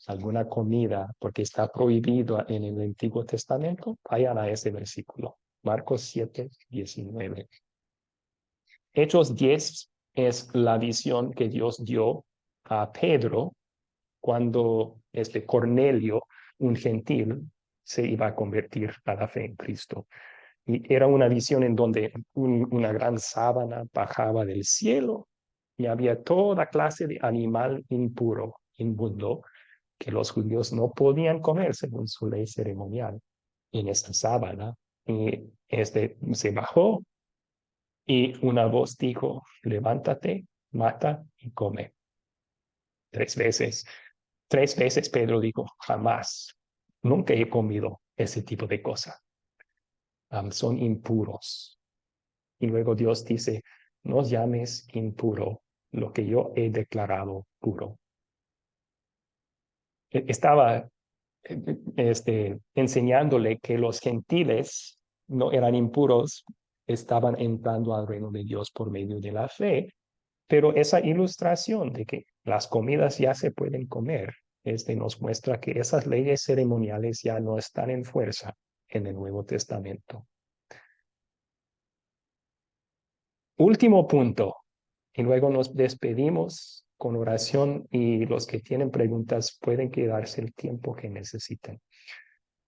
alguna comida porque está prohibido en el Antiguo Testamento, vayan a ese versículo, Marcos 7:19. Hechos 10 es la visión que Dios dio a Pedro cuando Cornelio, un gentil, se iba a convertir a la fe en Cristo. Y era una visión en donde una gran sábana bajaba del cielo y había toda clase de animal impuro, inmundo, que los judíos no podían comer según su ley ceremonial en esta sábana. Y se bajó y una voz dijo, levántate, mata y come. 3 veces. 3 veces Pedro dijo, jamás, nunca he comido ese tipo de cosa. Son impuros. Y luego Dios dice, no llames impuro lo que yo he declarado puro. Estaba enseñándole que los gentiles no eran impuros, estaban entrando al reino de Dios por medio de la fe, pero esa ilustración de que las comidas ya se pueden comer, nos muestra que esas leyes ceremoniales ya no están en fuerza en el Nuevo Testamento. Último punto, y luego nos despedimos con oración y los que tienen preguntas pueden quedarse el tiempo que necesiten.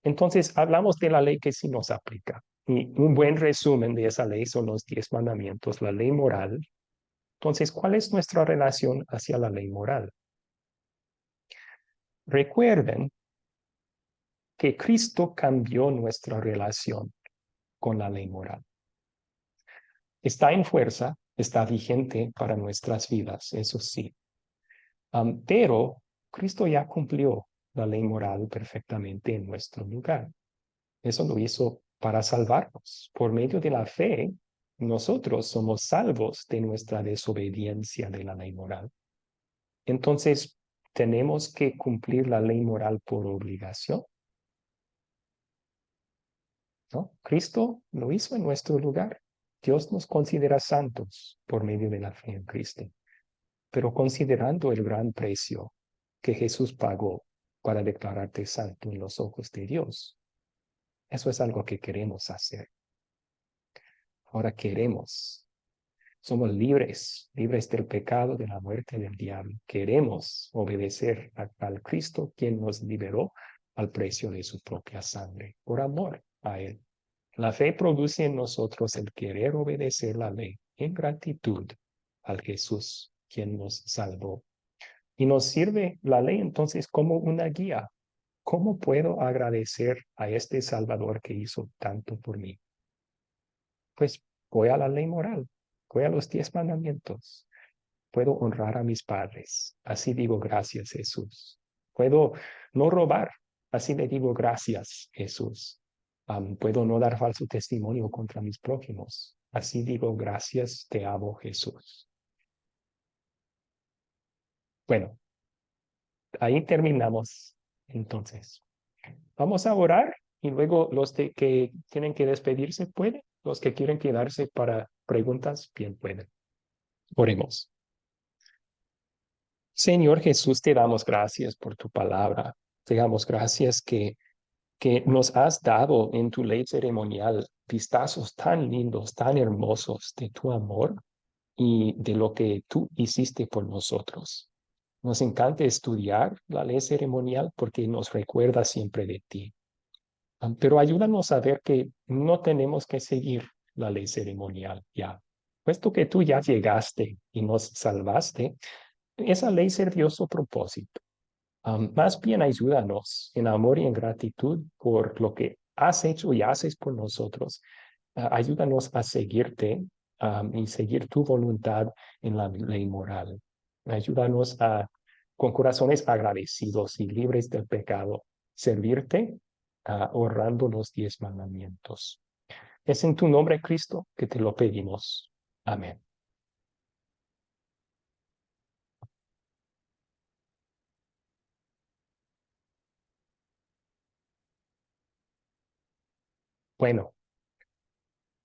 Entonces, hablamos de la ley que sí nos aplica. Y un buen resumen de esa ley son los 10 mandamientos, la ley moral. Entonces, ¿cuál es nuestra relación hacia la ley moral? Recuerden que Cristo cambió nuestra relación con la ley moral. Está en fuerza, está vigente para nuestras vidas, eso sí. Pero Cristo ya cumplió la ley moral perfectamente en nuestro lugar. Eso lo hizo para salvarnos. Por medio de la fe, nosotros somos salvos de nuestra desobediencia de la ley moral. Entonces, ¿tenemos que cumplir la ley moral por obligación? ¿No? Cristo lo hizo en nuestro lugar. Dios nos considera santos por medio de la fe en Cristo. Pero considerando el gran precio que Jesús pagó para declararte santo en los ojos de Dios, eso es algo que queremos hacer. Ahora queremos. Somos libres, libres del pecado, de la muerte, del diablo. Queremos obedecer al Cristo, quien nos liberó al precio de su propia sangre, por amor a Él. La fe produce en nosotros el querer obedecer la ley en gratitud al Jesús, quien nos salvó. Y nos sirve la ley entonces como una guía. ¿Cómo puedo agradecer a este Salvador que hizo tanto por mí? Pues voy a la ley moral, voy a los 10 mandamientos. Puedo honrar a mis padres, así digo gracias Jesús. Puedo no robar, así le digo gracias Jesús. Puedo no dar falso testimonio contra mis prójimos, así digo gracias, te amo Jesús. Bueno, ahí terminamos entonces. Vamos a orar y luego que tienen que despedirse pueden, los que quieren quedarse para preguntas, bien pueden. Oremos. Señor Jesús, te damos gracias por tu palabra. Te damos gracias que nos has dado en tu ley ceremonial vistazos tan lindos, tan hermosos de tu amor y de lo que tú hiciste por nosotros. Nos encanta estudiar la ley ceremonial porque nos recuerda siempre de ti. Pero ayúdanos a ver que no tenemos que seguir la ley ceremonial ya. Puesto que tú ya llegaste y nos salvaste, esa ley sirvió su propósito. Más bien ayúdanos en amor y en gratitud por lo que has hecho y haces por nosotros. Ayúdanos a seguirte y seguir tu voluntad en la ley moral. Ayúdanos con corazones agradecidos y libres del pecado, servirte honrando los 10 mandamientos. Es en tu nombre, Cristo, que te lo pedimos. Amén. Bueno.